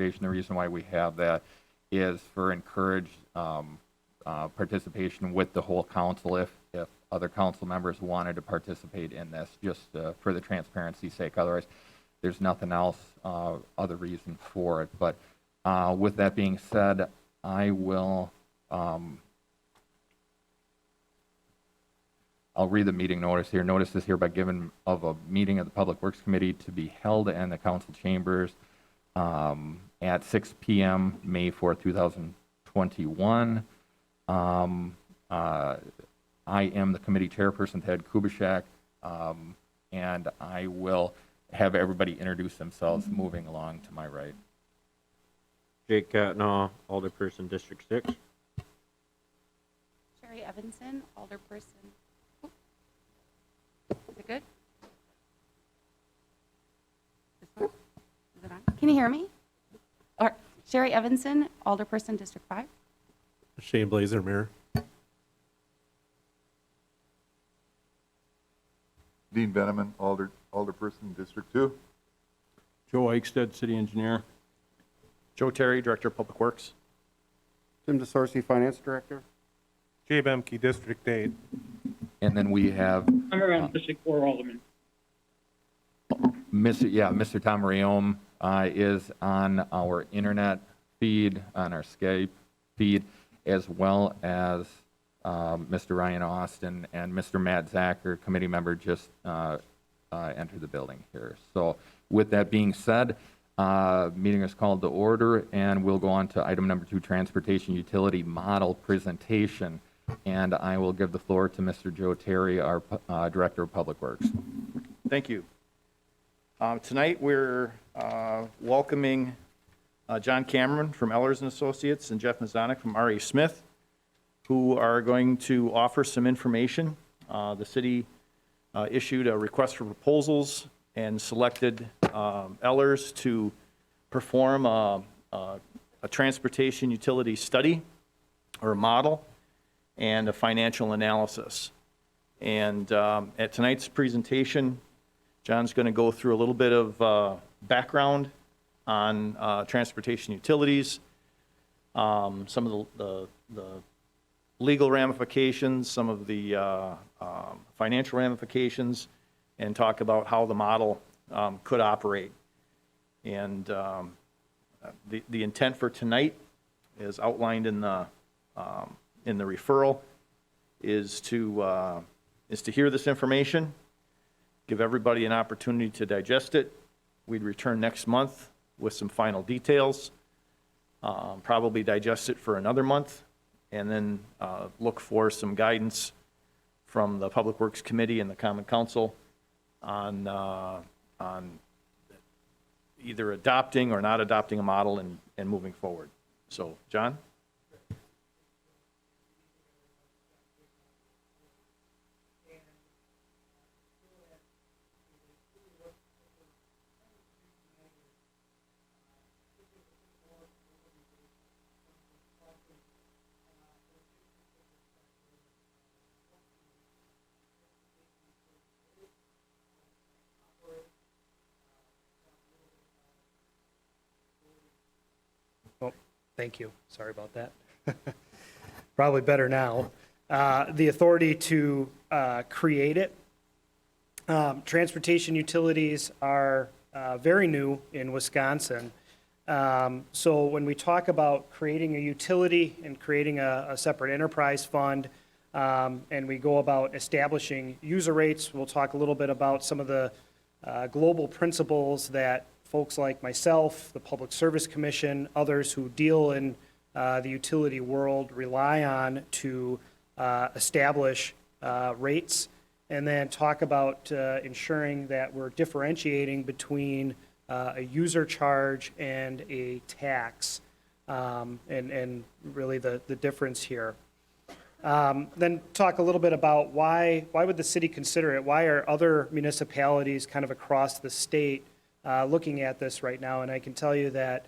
Association. The reason why we have that is for encouraged participation with the whole council if other council members wanted to participate in this, just for the transparency's sake. Otherwise, there's nothing else, other reason for it. But with that being said, I will, I'll read the meeting notice here. Notice is hereby given of a meeting of the Public Works Committee to be held in the council chambers at 6 p.m. May 4, 2021. I am the committee chairperson, Ted Kubishak, and I will have everybody introduce themselves moving along to my right. Jake Catnaw, Alderperson, District 6. Sherry Evanson, Alderperson. Is it good? This one? Is it on? Can you hear me? Or Sherry Evanson, Alderperson, District 5. Shane Blazer, Mayor. Dean Veneman, Alderperson, District 2. Joe Eichstead, City Engineer. Joe Terry, Director of Public Works. Tim DeSorsi, Finance Director. Jay Bemke, District 8. And then we have I'm around District 4 Alderman. Mr. Tom Riom is on our internet feed, on our Skype feed, as well as Mr. Ryan Austin and Mr. Matt Zacher, committee member, just entered the building here. So with that being said, meeting is called to order, and we'll go on to item number 2, transportation utility model presentation. And I will give the floor to Mr. Joe Terry, our Director of Public Works. Thank you. Tonight we're welcoming John Cameron from Ellers & Associates and Jeff Mazonik from R.A. Smith, who are going to offer some information. The city issued a request for proposals and selected Ellers to perform a transportation utility study or a model and a financial analysis. And at tonight's presentation, John's going to go through a little bit of background on transportation utilities, some of the legal ramifications, some of the financial ramifications, and talk about how the model could operate. And the intent for tonight is outlined in the referral is to hear this information, give everybody an opportunity to digest it. We'd return next month with some final details, probably digest it for another month, and then look for some guidance from the Public Works Committee and the Common Council on either adopting or not adopting a model and moving forward. So, John? Thank you. Sorry about that. Probably better now. The authority to create it. Transportation utilities are very new in Wisconsin. So when we talk about creating a utility and creating a separate enterprise fund, and we go about establishing user rates, we'll talk a little bit about some of the global principles that folks like myself, the Public Service Commission, others who deal in the utility world rely on to establish rates, and then talk about ensuring that we're differentiating between a user charge and a tax, and really the difference here. Then talk a little bit about why would the city consider it? Why are other municipalities kind of across the state looking at this right now? And I can tell you that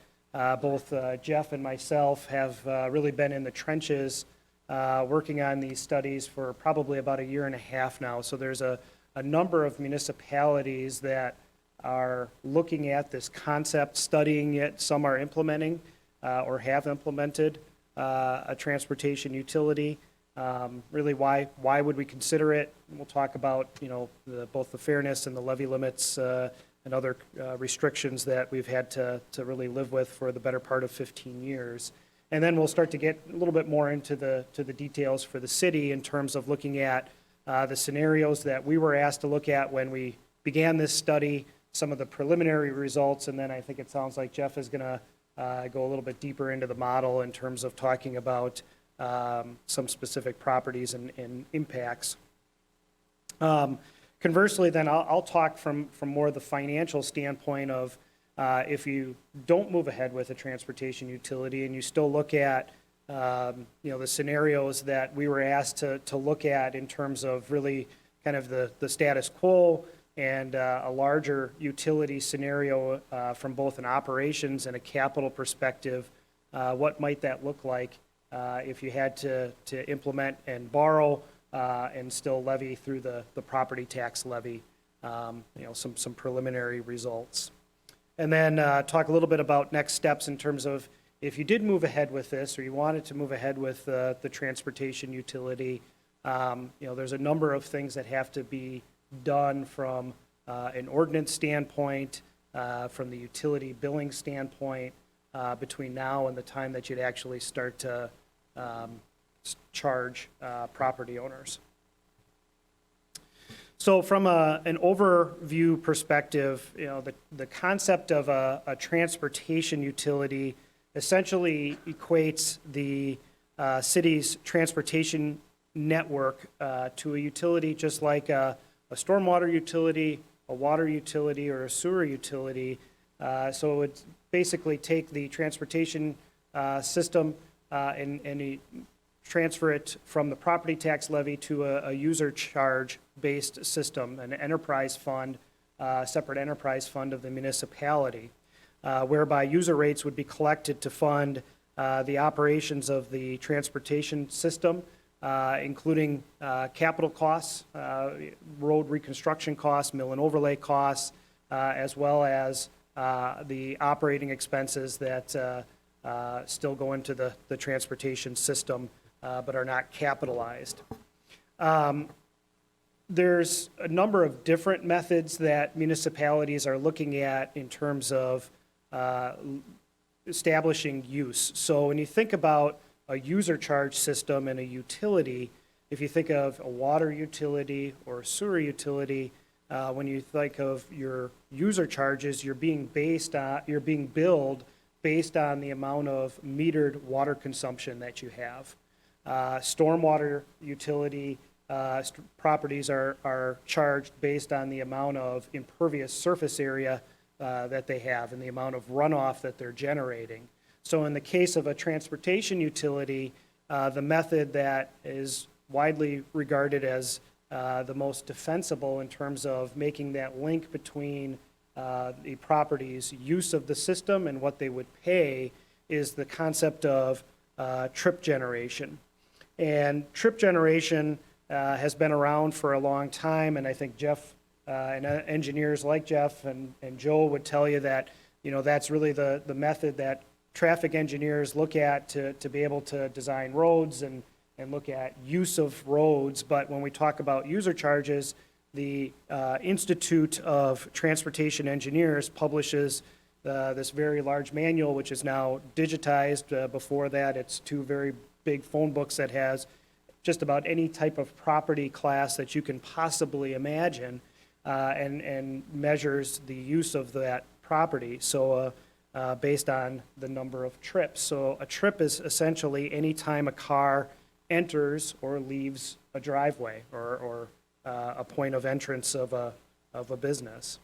both Jeff and myself have really been in the trenches working on these studies for probably about a year and a half now. So there's a number of municipalities that are looking at this concept, studying it. Some are implementing or have implemented a transportation utility. Really, why would we consider it? We'll talk about, both the fairness and the levy limits and other restrictions that we've had to really live with for the better part of 15 years. And then we'll start to get a little bit more into the details for the city in terms of looking at the scenarios that we were asked to look at when we began this study, some of the preliminary results, and then I think it sounds like Jeff is going to go a little bit deeper into the model in terms of talking about some specific properties and impacts. Conversely, then I'll talk from more the financial standpoint of if you don't move ahead with a transportation utility and you still look at the scenarios that we were asked to look at in terms of really kind of the status quo and a larger utility scenario from both an operations and a capital perspective, what might that look like if you had to implement and borrow and still levy through the property tax levy, some preliminary results. And then talk a little bit about next steps in terms of if you did move ahead with this or you wanted to move ahead with the transportation utility, there's a number of things that have to be done from an ordinance standpoint, from the utility billing standpoint, between now and the time that you'd actually start to charge property owners. So from an overview perspective, the concept of a transportation utility essentially equates the city's transportation network to a utility just like a stormwater utility, a water utility, or a sewer utility. So it's basically take the transportation system and transfer it from the property tax levy to a user charge-based system, an enterprise fund, separate enterprise fund of the municipality, whereby user rates would be collected to fund the operations of the transportation system, including capital costs, road reconstruction costs, mill and overlay costs, as well as the operating expenses that still go into the transportation system but are not capitalized. There's a number of different methods that municipalities are looking at in terms of establishing use. So when you think about a user charge system and a utility, if you think of a water utility or a sewer utility, when you think of your user charges, you're being billed based on the amount of metered water consumption that you have. Stormwater utility properties are charged based on the amount of impervious surface area that they have and the amount of runoff that they're generating. So in the case of a transportation utility, the method that is widely regarded as the most defensible in terms of making that link between the property's use of the system and what they would pay is the concept of trip generation. And trip generation has been around for a long time, and I think Jeff and engineers like Jeff and Joe would tell you that, that's really the method that traffic engineers look at to be able to design roads and look at use of roads. But when we talk about user charges, the Institute of Transportation Engineers publishes this very large manual, which is now digitized. Before that, it's 2 very big phone books that has just about any type of property class that you can possibly imagine, and measures the use of that property. So based on the number of trips. So a trip is essentially any time a car enters or leaves a driveway or a point of entrance of a business.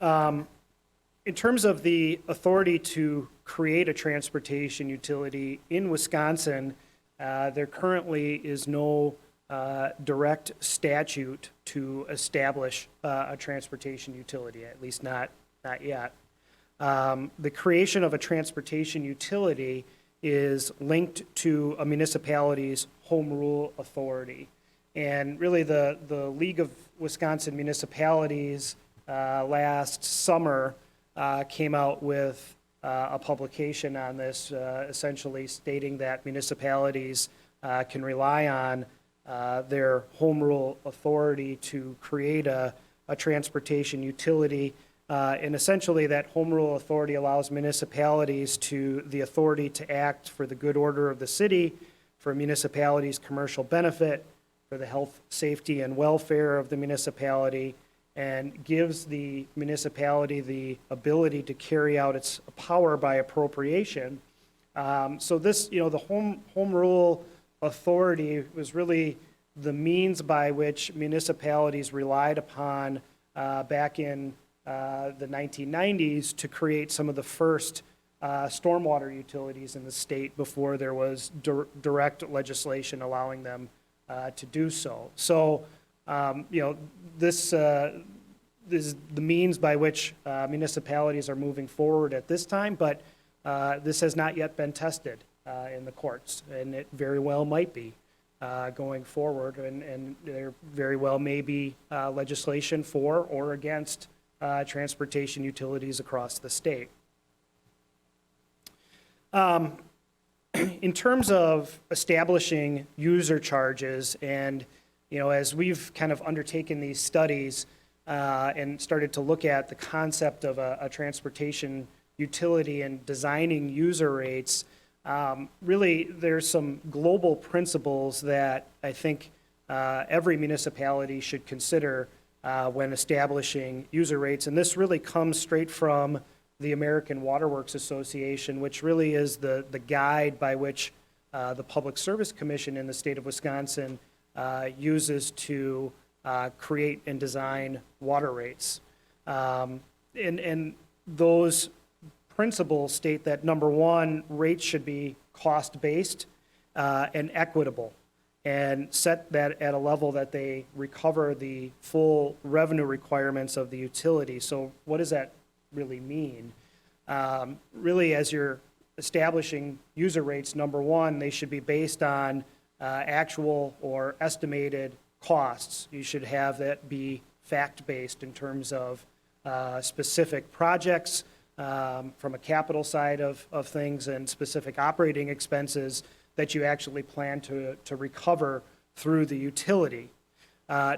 In terms of the authority to create a transportation utility in Wisconsin, there currently is no direct statute to establish a transportation utility, at least not yet. The creation of a transportation utility is linked to a municipality's home rule authority. And really, the League of Wisconsin Municipalities last summer came out with a publication on this, essentially stating that municipalities can rely on their home rule authority to create a transportation utility. And essentially, that home rule authority allows municipalities the authority to act for the good order of the city, for municipalities' commercial benefit, for the health, safety, and welfare of the municipality, and gives the municipality the ability to carry out its power by appropriation. So this, the home rule authority was really the means by which municipalities relied upon back in the 1990s to create some of the first stormwater utilities in the state before there was direct legislation allowing them to do so. So, this is the means by which municipalities are moving forward at this time, but this has not yet been tested in the courts, and it very well might be going forward, and there very well may be legislation for or against transportation utilities across the state. In terms of establishing user charges, and as we've kind of undertaken these studies and started to look at the concept of a transportation utility and designing user rates, really there's some global principles that I think every municipality should consider when establishing user rates. And this really comes straight from the American Waterworks Association, which really is the guide by which the Public Service Commission in the state of Wisconsin uses to create and design water rates. And those principles state that, number one, rates should be cost-based and equitable, and set that at a level that they recover the full revenue requirements of the utility. So what does that really mean? Really, as you're establishing user rates, number one, they should be based on actual or estimated costs. You should have that be fact-based in terms of specific projects from a capital side of things, and specific operating expenses that you actually plan to recover through the utility.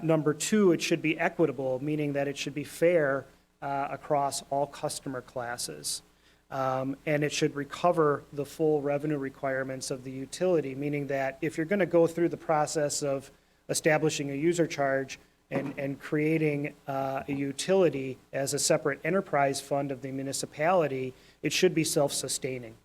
Number two, it should be equitable, meaning that it should be fair across all customer classes. And it should recover the full revenue requirements of the utility, meaning that if you're going to go through the process of establishing a user charge and creating a utility as a separate enterprise fund of the municipality, it should be self-sustaining.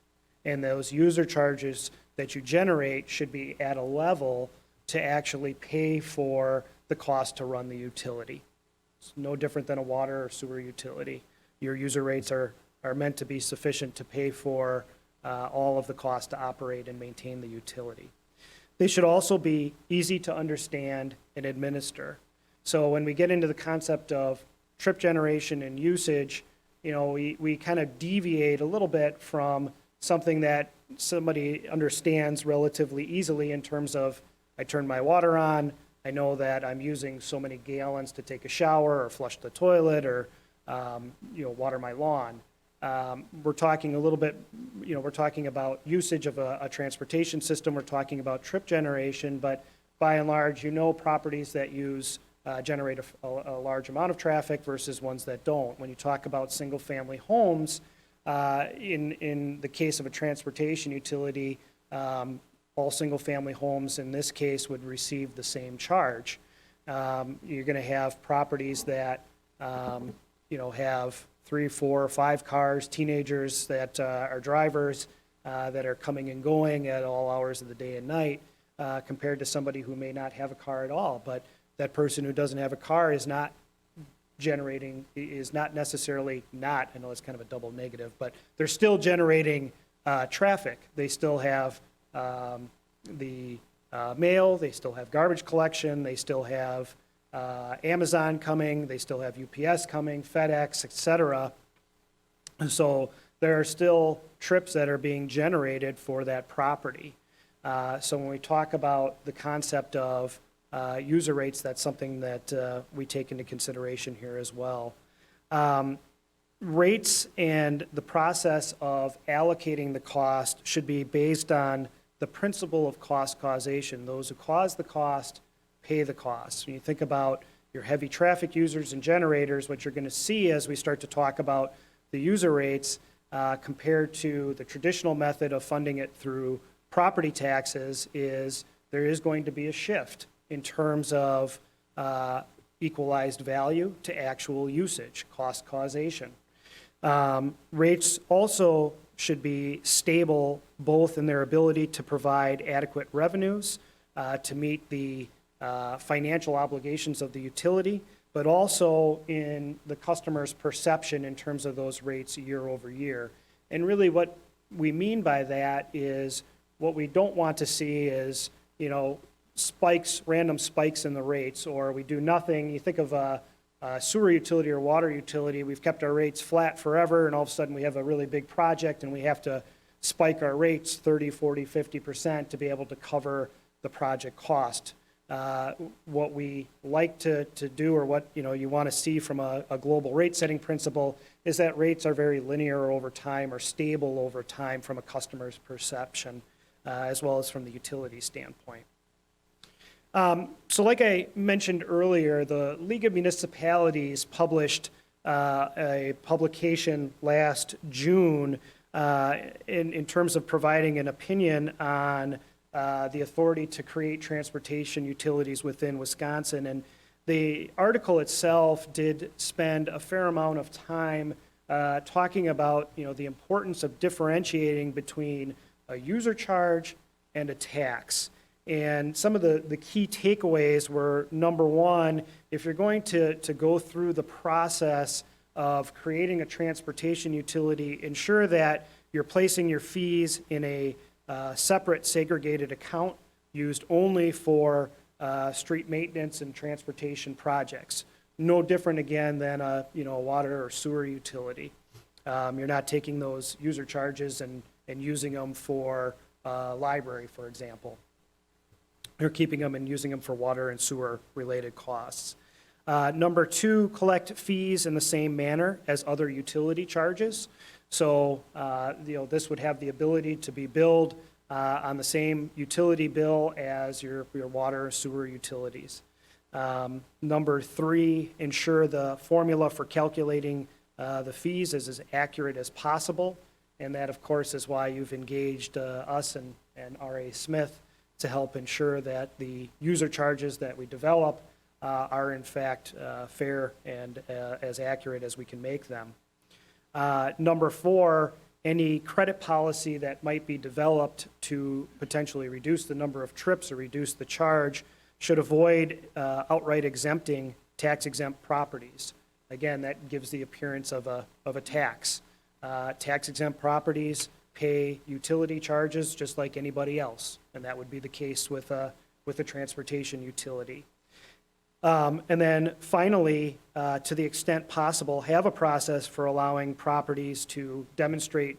And those user charges that you generate should be at a level to actually pay for the cost to run the utility. It's no different than a water or sewer utility. Your user rates are meant to be sufficient to pay for all of the cost to operate and maintain the utility. They should also be easy to understand and administer. So when we get into the concept of trip generation and usage, we kind of deviate a little bit from something that somebody understands relatively easily in terms of, I turn my water on, I know that I'm using so many gallons to take a shower or flush the toilet or water my lawn. We're talking a little bit, we're talking about usage of a transportation system, we're talking about trip generation, but by and large, properties that generate a large amount of traffic versus ones that don't. When you talk about single-family homes, in the case of a transportation utility, all single-family homes in this case would receive the same charge. You're going to have properties that have 3, 4, 5 cars, teenagers that are drivers that are coming and going at all hours of the day and night, compared to somebody who may not have a car at all. But that person who doesn't have a car is not necessarily not, I know it's kind of a double negative, but they're still generating traffic. They still have the mail, they still have garbage collection, they still have Amazon coming, they still have UPS coming, FedEx, etc. So there are still trips that are being generated for that property. So when we talk about the concept of user rates, that's something that we take into consideration here as well. Rates and the process of allocating the cost should be based on the principle of cost causation. Those who cause the cost pay the cost. When you think about your heavy traffic users and generators, what you're going to see as we start to talk about the user rates compared to the traditional method of funding it through property taxes is there is going to be a shift in terms of equalized value to actual usage, cost causation. Rates also should be stable both in their ability to provide adequate revenues to meet the financial obligations of the utility, but also in the customer's perception in terms of those rates year over year. And really what we mean by that is what we don't want to see is, spikes, random spikes in the rates, or we do nothing. You think of a sewer utility or water utility, we've kept our rates flat forever, and all of a sudden we have a really big project and we have to spike our rates 30, 40, 50% to be able to cover the project cost. What we like to do, or what you want to see from a global rate setting principle, is that rates are very linear over time or stable over time from a customer's perception, as well as from the utility standpoint. So like I mentioned earlier, the League of Municipalities published a publication last June in terms of providing an opinion on the authority to create transportation utilities within Wisconsin. And the article itself did spend a fair amount of time talking about the importance of differentiating between a user charge and a tax. And some of the key takeaways were, number one, if you're going to go through the process of creating a transportation utility, ensure that you're placing your fees in a separate segregated account used only for street maintenance and transportation projects. No different, again, than a water or sewer utility. You're not taking those user charges and using them for library, for example. You're keeping them and using them for water and sewer related costs. Number two, collect fees in the same manner as other utility charges. So, this would have the ability to be billed on the same utility bill as your water or sewer utilities. Number three, ensure the formula for calculating the fees is as accurate as possible. And that, of course, is why you've engaged us and R.A. Smith to help ensure that the user charges that we develop are in fact fair and as accurate as we can make them. Number four, any credit policy that might be developed to potentially reduce the number of trips or reduce the charge should avoid outright exempting tax-exempt properties. Again, that gives the appearance of a tax. Tax-exempt properties pay utility charges just like anybody else, and that would be the case with a transportation utility. And then finally, to the extent possible, have a process for allowing properties to demonstrate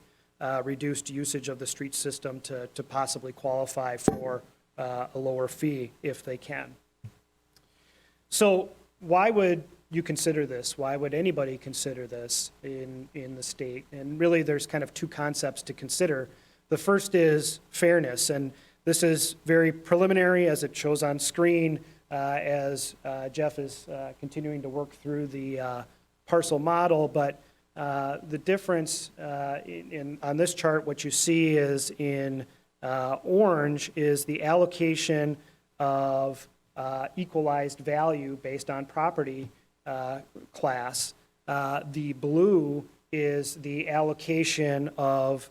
reduced usage of the street system to possibly qualify for a lower fee if they can. So why would you consider this? Why would anybody consider this in the state? And really there's kind of two concepts to consider. The first is fairness, and this is very preliminary as it shows on screen as Jeff is continuing to work through the parcel model, but the difference on this chart, what you see is in orange is the allocation of equalized value based on property class. The blue is the allocation of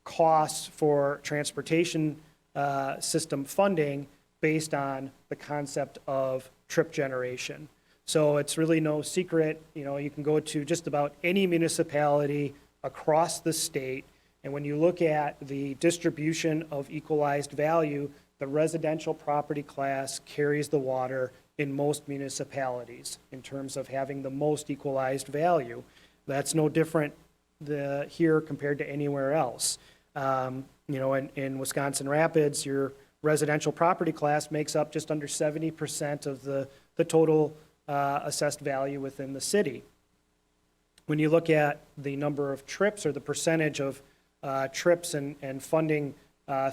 costs for transportation system funding based on the concept of trip generation. So it's really no secret, you can go to just about any municipality across the state, and when you look at the distribution of equalized value, the residential property class carries the water in most municipalities in terms of having the most equalized value. That's no different here compared to anywhere else. In Wisconsin Rapids, you're residential property class makes up just under 70% of the total assessed value within the city. When you look at the number of trips or the percentage of trips and funding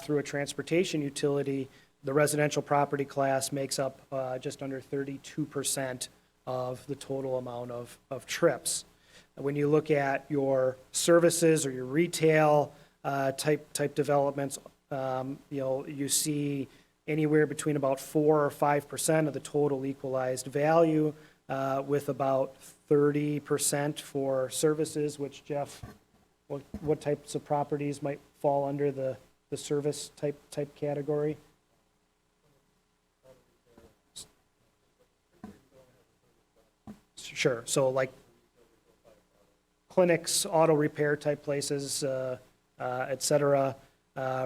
through a transportation utility, the residential property class makes up just under 32% of the total amount of trips. When you look at your services or your retail type developments, you see anywhere between about 4 or 5% of the total equalized value, with about 30% for services, which Jeff, what types of properties might fall under the service type category? Sure, so like clinics, auto repair type places, et cetera.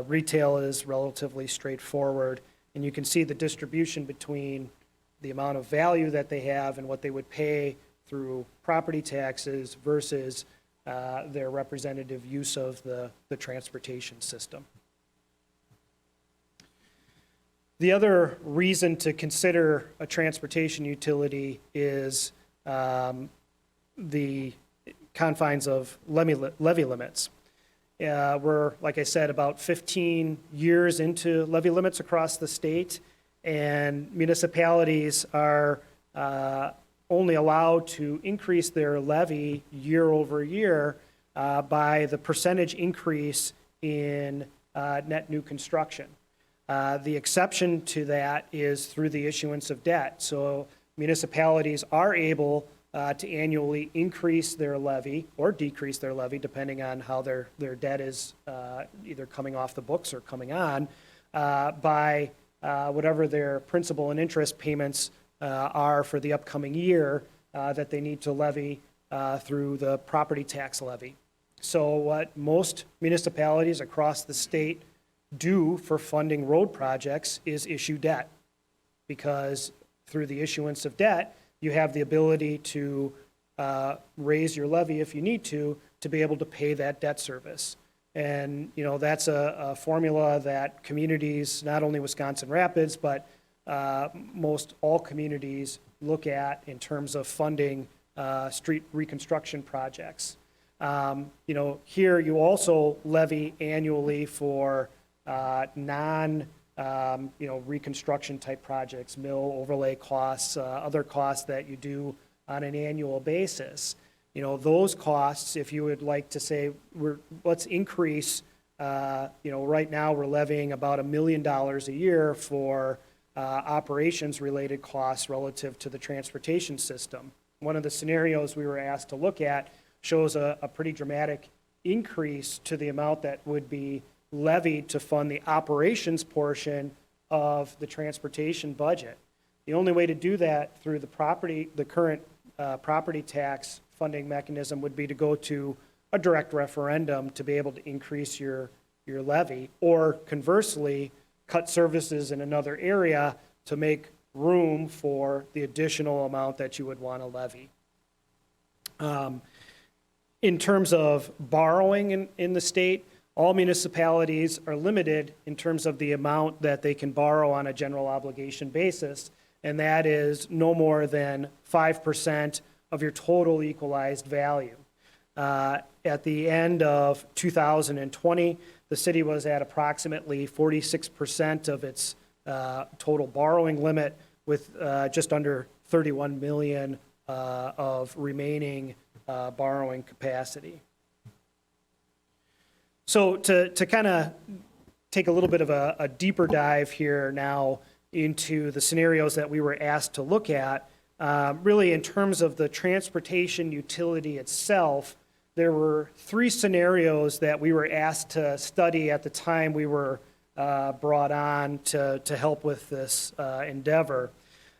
Retail is relatively straightforward, and you can see the distribution between the amount of value that they have and what they would pay through property taxes versus their representative use of the transportation system. The other reason to consider a transportation utility is the confines of levy limits. We're, like I said, about 15 years into levy limits across the state, and municipalities are only allowed to increase their levy year over year by the percentage increase in net new construction. The exception to that is through the issuance of debt. So municipalities are able to annually increase their levy or decrease their levy, depending on how their debt is either coming off the books or coming on, by whatever their principal and interest payments are for the upcoming year that they need to levy through the property tax levy. So what most municipalities across the state do for funding road projects is issue debt, because through the issuance of debt, you have the ability to raise your levy if you need to be able to pay that debt service. And, that's a formula that communities, not only Wisconsin Rapids, but most all communities look at in terms of funding street reconstruction projects. Here you also levy annually for reconstruction type projects, mill overlay costs, other costs that you do on an annual basis. Those costs, if you would like to say, let's increase, right now we're levying about $1 million a year for operations related costs relative to the transportation system. One of the scenarios we were asked to look at shows a pretty dramatic increase to the amount that would be levied to fund the operations portion of the transportation budget. The only way to do that through the current property tax funding mechanism would be to go to a direct referendum to be able to increase your levy, or conversely, cut services in another area to make room for the additional amount that you would want to levy. In terms of borrowing in the state, all municipalities are limited in terms of the amount that they can borrow on a general obligation basis, and that is no more than 5% of your total equalized value. At the end of 2020, the city was at approximately 46% of its total borrowing limit, with just under 31 million of remaining borrowing capacity. So to kind of take a little bit of a deeper dive here now into the scenarios that we were asked to look at, really in terms of the transportation utility itself, there were 3 scenarios that we were asked to study at the time we were brought on to help with this endeavor.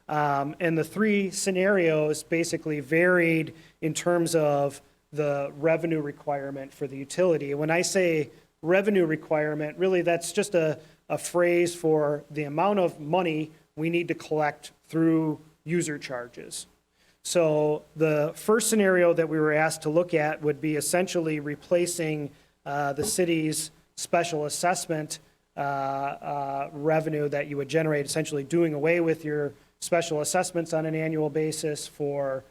And the 3 scenarios basically varied in terms of the revenue requirement for the utility. When I say revenue requirement, really that's just a phrase for the amount of money we need to collect through user charges. So the first scenario that we were asked to look at would be essentially replacing the city's special assessment revenue that you would generate, essentially doing away with your special assessments on an annual basis for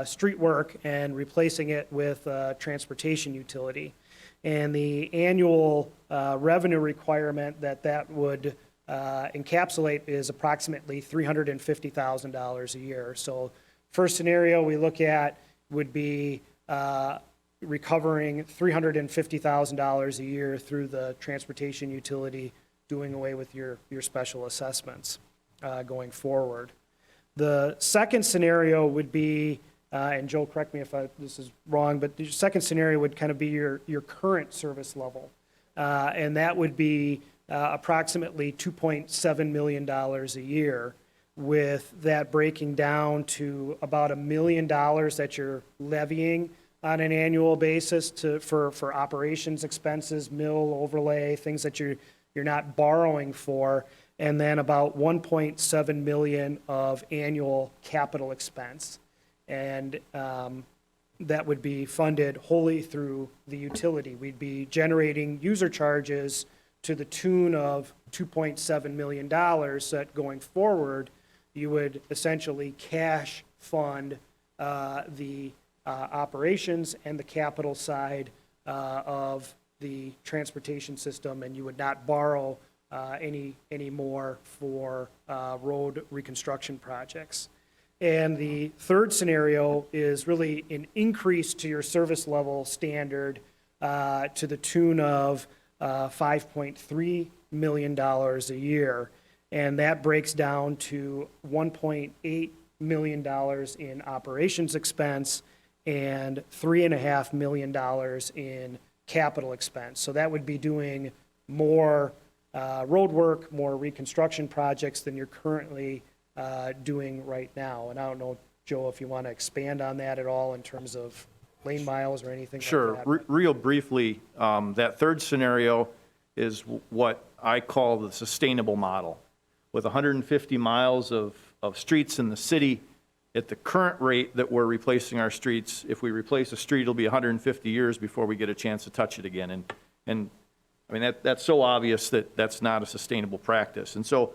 street work and replacing it with transportation utility. And the annual revenue requirement that would encapsulate is approximately $350,000 a year. So first scenario we look at would be recovering $350,000 a year through the transportation utility, doing away with your special assessments going forward. The second scenario would be, and Joe, correct me if this is wrong, but the second scenario would kind of be your current service level. And that would be approximately $2.7 million a year, with that breaking down to about $1 million that you're levying on an annual basis for operations expenses, mill overlay, things that you're not borrowing for, and then about $1.7 million of annual capital expense. And that would be funded wholly through the utility. We'd be generating user charges to the tune of $2.7 million that going forward, you would essentially cash fund the operations and the capital side of the transportation system, and you would not borrow any more for road reconstruction projects. And the third scenario is really an increase to your service level standard to the tune of $5.3 million a year. And that breaks down to $1.8 million in operations expense and $3.5 million in capital expense. So that would be doing more road work, more reconstruction projects than you're currently doing right now. And I don't know, Joe, if you want to expand on that at all in terms of lane miles or anything Sure. like that. Real briefly, that third scenario is what I call the sustainable model. With 150 miles of streets in the city, at the current rate that we're replacing our streets, if we replace a street, it'll be 150 years before we get a chance to touch it again. And I mean, that's so obvious that that's not a sustainable practice. And so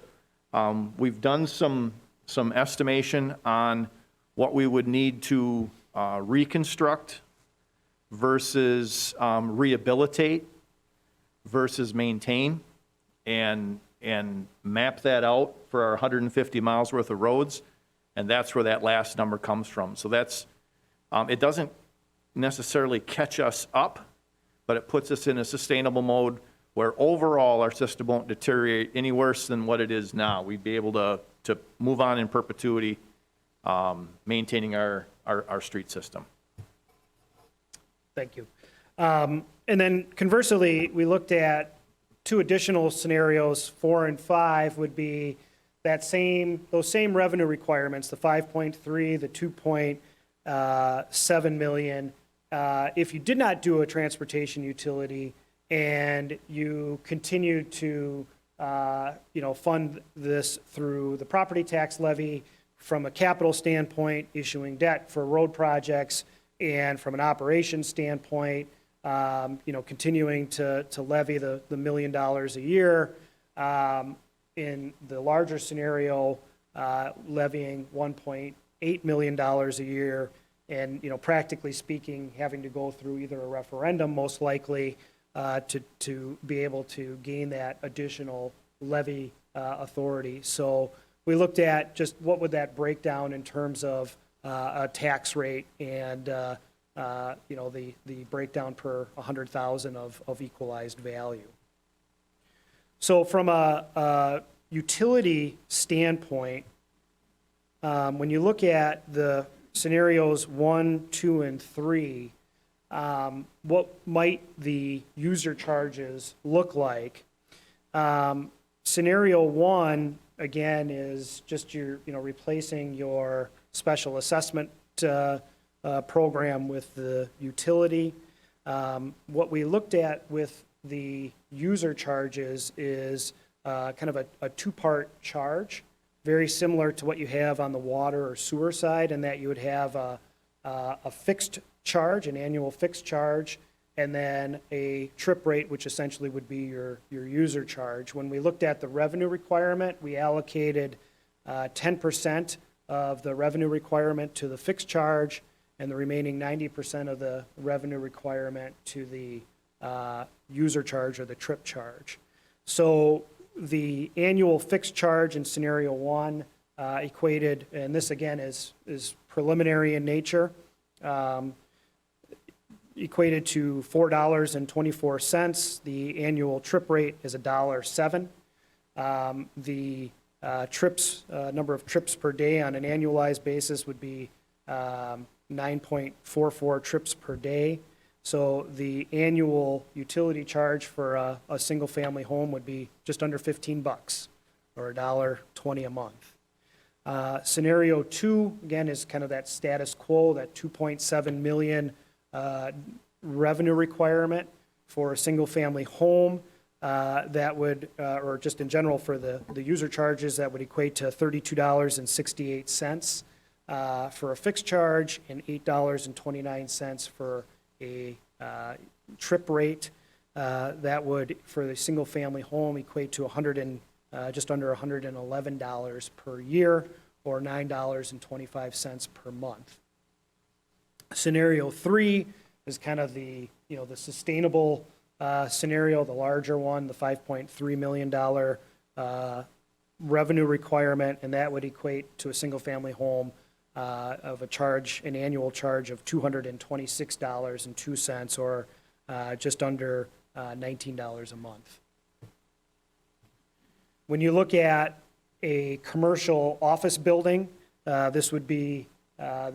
we've done some estimation on what we would need to reconstruct versus rehabilitate versus maintain, and map that out for our 150 miles worth of roads, and that's where that last number comes from. So that's, it doesn't necessarily catch us up, but it puts us in a sustainable mode where overall our system won't deteriorate any worse than what it is now. We'd be able to move on in perpetuity, maintaining our street system. Thank you. And then conversely, we looked at two additional scenarios. 4 and 5 would be those same revenue requirements, the 5.3, the 2.7 million. If you did not do a transportation utility and you continued to fund this through the property tax levy, from a capital standpoint, issuing debt for road projects, and from an operations standpoint, continuing to levy the $1 million a year. In the larger scenario, levying $1.8 million a year, and practically speaking, having to go through either a referendum, most likely, to be able to gain that additional levy authority. So we looked at just what would that break down in terms of a tax rate and the breakdown per 100,000 of equalized value. So from a utility standpoint, when you look at the scenarios 1, 2, and 3, what might the user charges look like? Scenario 1, again, is just your, replacing your special assessment program with the utility. What we looked at with the user charges is kind of a two-part charge, very similar to what you have on the water or sewer side, in that you would have a fixed charge, an annual fixed charge, and then a trip rate, which essentially would be your user charge. When we looked at the revenue requirement, we allocated 10% of the revenue requirement to the fixed charge, and the remaining 90% of the revenue requirement to the user charge or the trip charge. So the annual fixed charge in scenario one equated, and this again is preliminary in nature, equated to $4.24. The annual trip rate is $1.07. The number of trips per day on an annualized basis would be 9.44 trips per day. So the annual utility charge for a single-family home would be just under $15 or $1.20 a month. Scenario two, again, is kind of that status quo, that 2.7 million revenue requirement for a single-family home. That would, or just in general for the user charges, that would equate to $32.68 for a fixed charge and $8.29 for a trip rate. That would, for the single-family home, equate to just under $111 per year, or $9.25 per month. Scenario three is kind of the sustainable scenario, the larger one, the $5.3 million revenue requirement, and that would equate to a single-family home of an annual charge of $226.02, or just under $19 a month. When you look at a commercial office building, this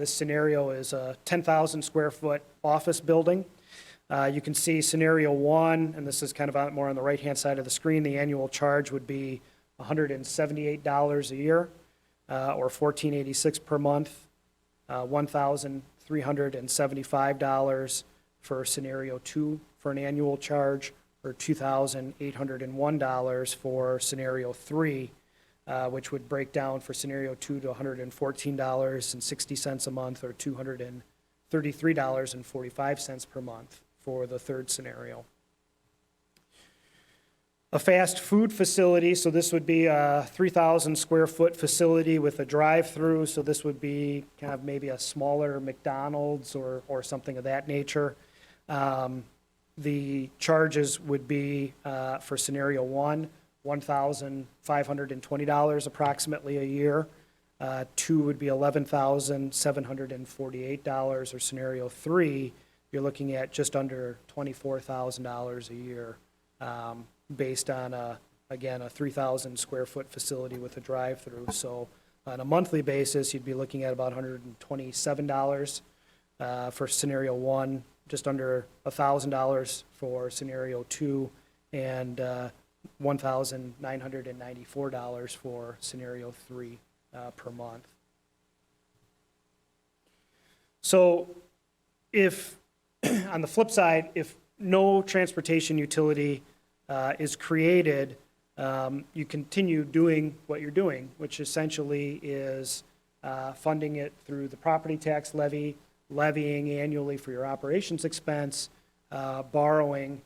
scenario is a 10,000 square foot office building. You can see scenario one, and this is kind of more on the right-hand side of the screen, the annual charge would be $178 a year, or $14.86 per month, $1,375 for scenario two for an annual charge, or $2,801 for scenario three, which would break down for scenario two to $114.60 a month, or $233.45 per month for the third scenario. A fast food facility, so this would be a 3,000 square foot facility with a drive-through, so this would be kind of maybe a smaller McDonald's or something of that nature. The charges would be, for scenario one, $1,520 approximately a year. Two would be $11,748, or scenario three, you're looking at just under $24,000 a year, based on, again, a 3,000 square foot facility with a drive-through. So on a monthly basis, you'd be looking at about $127 for scenario one, just under $1,000 for scenario two, and $1,994 for scenario three per month. So if, on the flip side, if no transportation utility is created, you continue doing what you're doing, which essentially is funding it through the property tax levy, levying annually for your operations expense, borrowing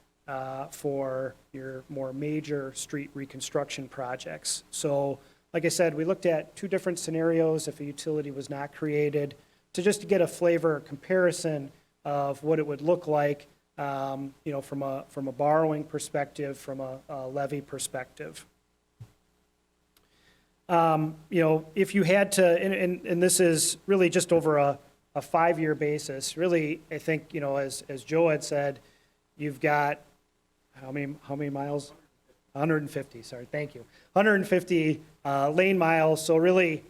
for your more major street reconstruction projects. So, like I said, we looked at two different scenarios if a utility was not created, to just to get a flavor or comparison of what it would look like, from a borrowing perspective, from a levy perspective. If you had to, and this is really just over a 5-year basis, really, I think, as Joe had said, you've got, how many miles? 150, sorry, thank you. 150 lane miles, so really,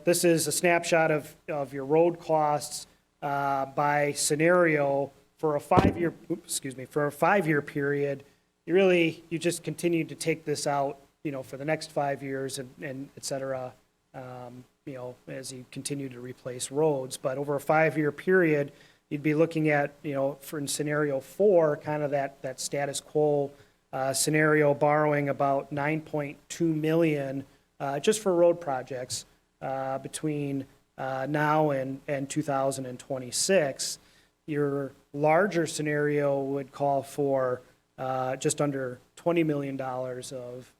this is a snapshot of your road costs by scenario for a 5-year period. You just continue to take this out, for the next 5 years and et cetera, as you continue to replace roads. But over a 5-year period, you'd be looking at, for in scenario 4, kind of that status quo scenario, borrowing about $9.2 million just for road projects between now and 2026. Your larger scenario would call for just under $20 million of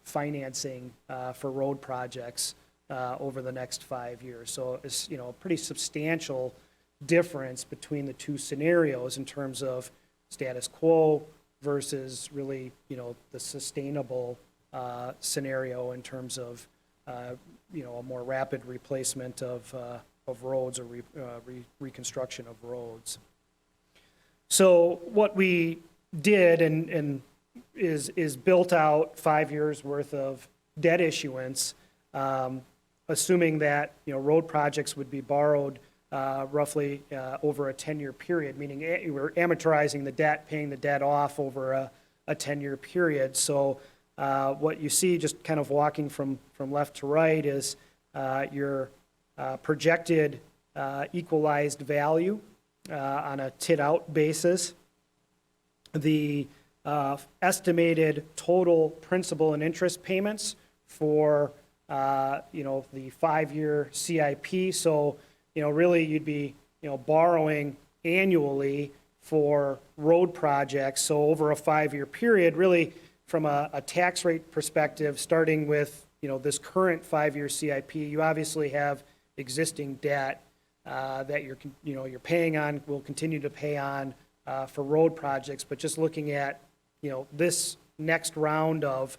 financing for road projects over the next 5 years. So it's, a pretty substantial difference between the two scenarios in terms of status quo versus really, the sustainable scenario in terms of, a more rapid replacement of roads or reconstruction of roads. So what we did and is built out 5 years worth of debt issuance, assuming that, road projects would be borrowed roughly over a 10-year period, meaning we're amortizing the debt, paying the debt off over a 10-year period. So what you see, just kind of walking from left to right, is your projected equalized value on a tit-out basis, the estimated total principal and interest payments for, the 5-year CIP. So, really you'd be, borrowing annually for road projects. So over a 5-year period, really from a tax rate perspective, starting with, this current 5-year CIP, you obviously have existing debt that you're paying on, will continue to pay on for road projects. But just looking at, this next round of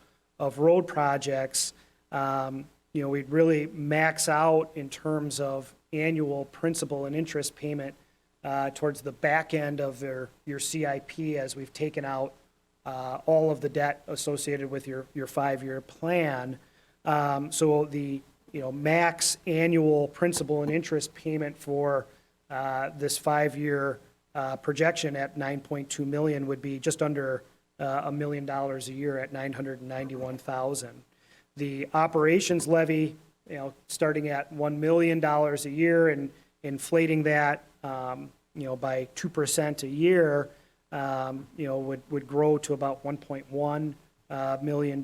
road projects, we'd really max out in terms of annual principal and interest payment towards the back end of your CIP, as we've taken out all of the debt associated with your 5-year plan. So the max annual principal and interest payment for this 5-year projection at $9.2 million would be just under $1 million a year at $991,000. The operations levy, starting at $1 million a year and inflating that, by 2% a year, would grow to about $1.1 million.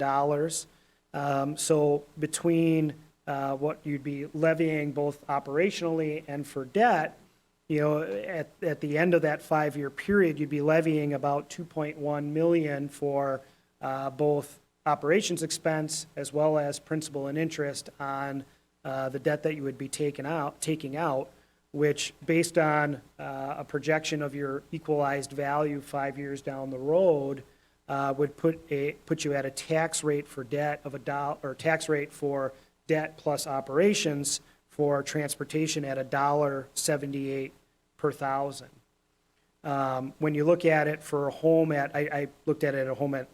So between what you'd be levying both operationally and for debt, at the end of that 5-year period, you'd be levying about $2.1 million for both operations expense as well as principal and interest on the debt that you would be taking out, which, based on a projection of your equalized value 5 years down the road, would put you at a tax rate for debt of $1, or tax rate for debt plus operations for transportation at $1.78 per thousand. When you look at it for a home I looked at it at a home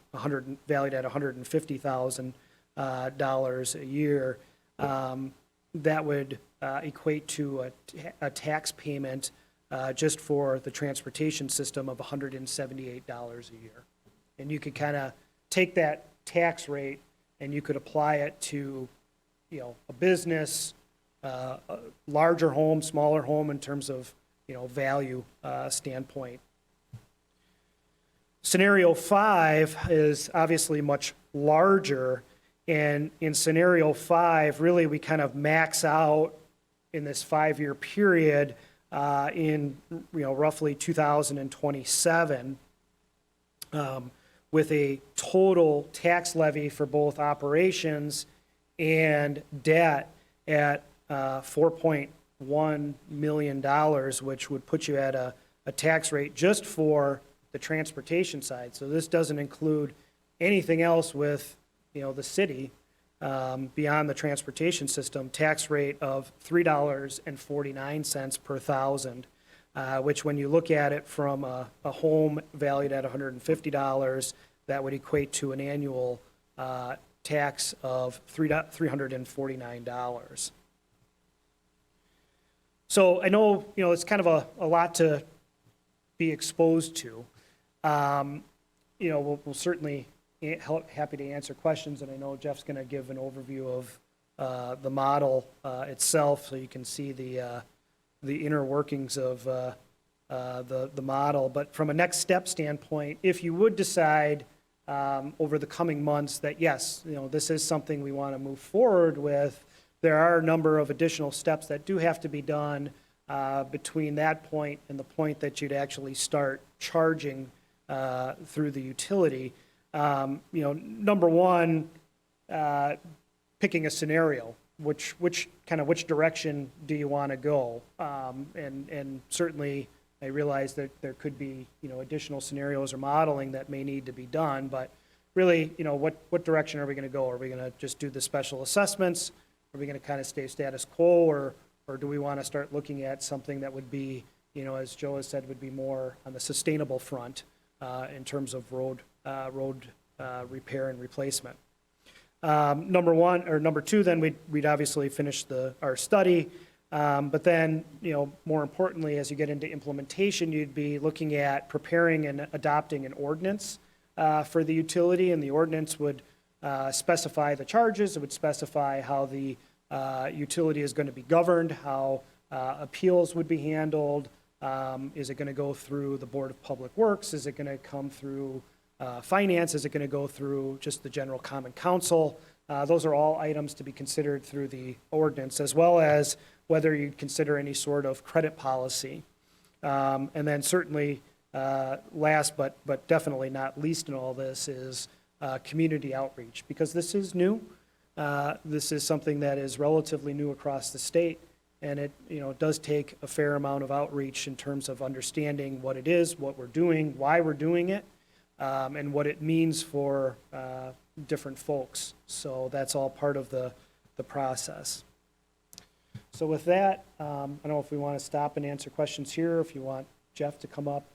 valued at $150,000 a year, that would equate to a tax payment just for the transportation system of $178 a year. And you could kind of take that tax rate and you could apply it to, a business, a larger home, smaller home in terms of, value standpoint. Scenario 5 is obviously much larger, and in scenario 5, really we kind of max out in this 5-year period in roughly 2027 with a total tax levy for both operations and debt at $4.1 million, which would put you at a tax rate just for the transportation side. So this doesn't include anything else with, the city beyond the transportation system, tax rate of $3.49 per thousand, which, when you look at it from a home valued at $150, that would equate to an annual tax of $349. So I know, it's kind of a lot to be exposed to. We'll certainly happy to answer questions, and I know Jeff's going to give an overview of the model itself, so you can see the inner workings of the model. But from a next step standpoint, if you would decide over the coming months that yes, this is something we want to move forward with, there are a number of additional steps that do have to be done between that point and the point that you'd actually start charging through the utility. Number one, picking a scenario, which direction do you want to go? And certainly, I realize that there could be, additional scenarios or modeling that may need to be done, but really, what direction are we going to go? Are we going to just do the special assessments? Are we going to kind of stay status quo, or do we want to start looking at something that would be, as Joe has said, would be more on the sustainable front in terms of road repair and replacement? Number two, then we'd obviously finish our study. But then, more importantly, as you get into implementation, you'd be looking at preparing and adopting an ordinance for the utility, and the ordinance would specify the charges. It would specify how the utility is going to be governed, how appeals would be handled. Is it going to go through the Board of Public Works? Is it going to come through finance? Is it going to go through just the general common council? Those are all items to be considered through the ordinance, as well as whether you'd consider any sort of credit policy. And then certainly, last but definitely not least in all this is community outreach, because this is new. This is something that is relatively new across the state, and it does take a fair amount of outreach in terms of understanding what it is, what we're doing, why we're doing it, and what it means for different folks. So that's all part of the process. So with that, I don't know if we want to stop and answer questions here, if you want Jeff to come up,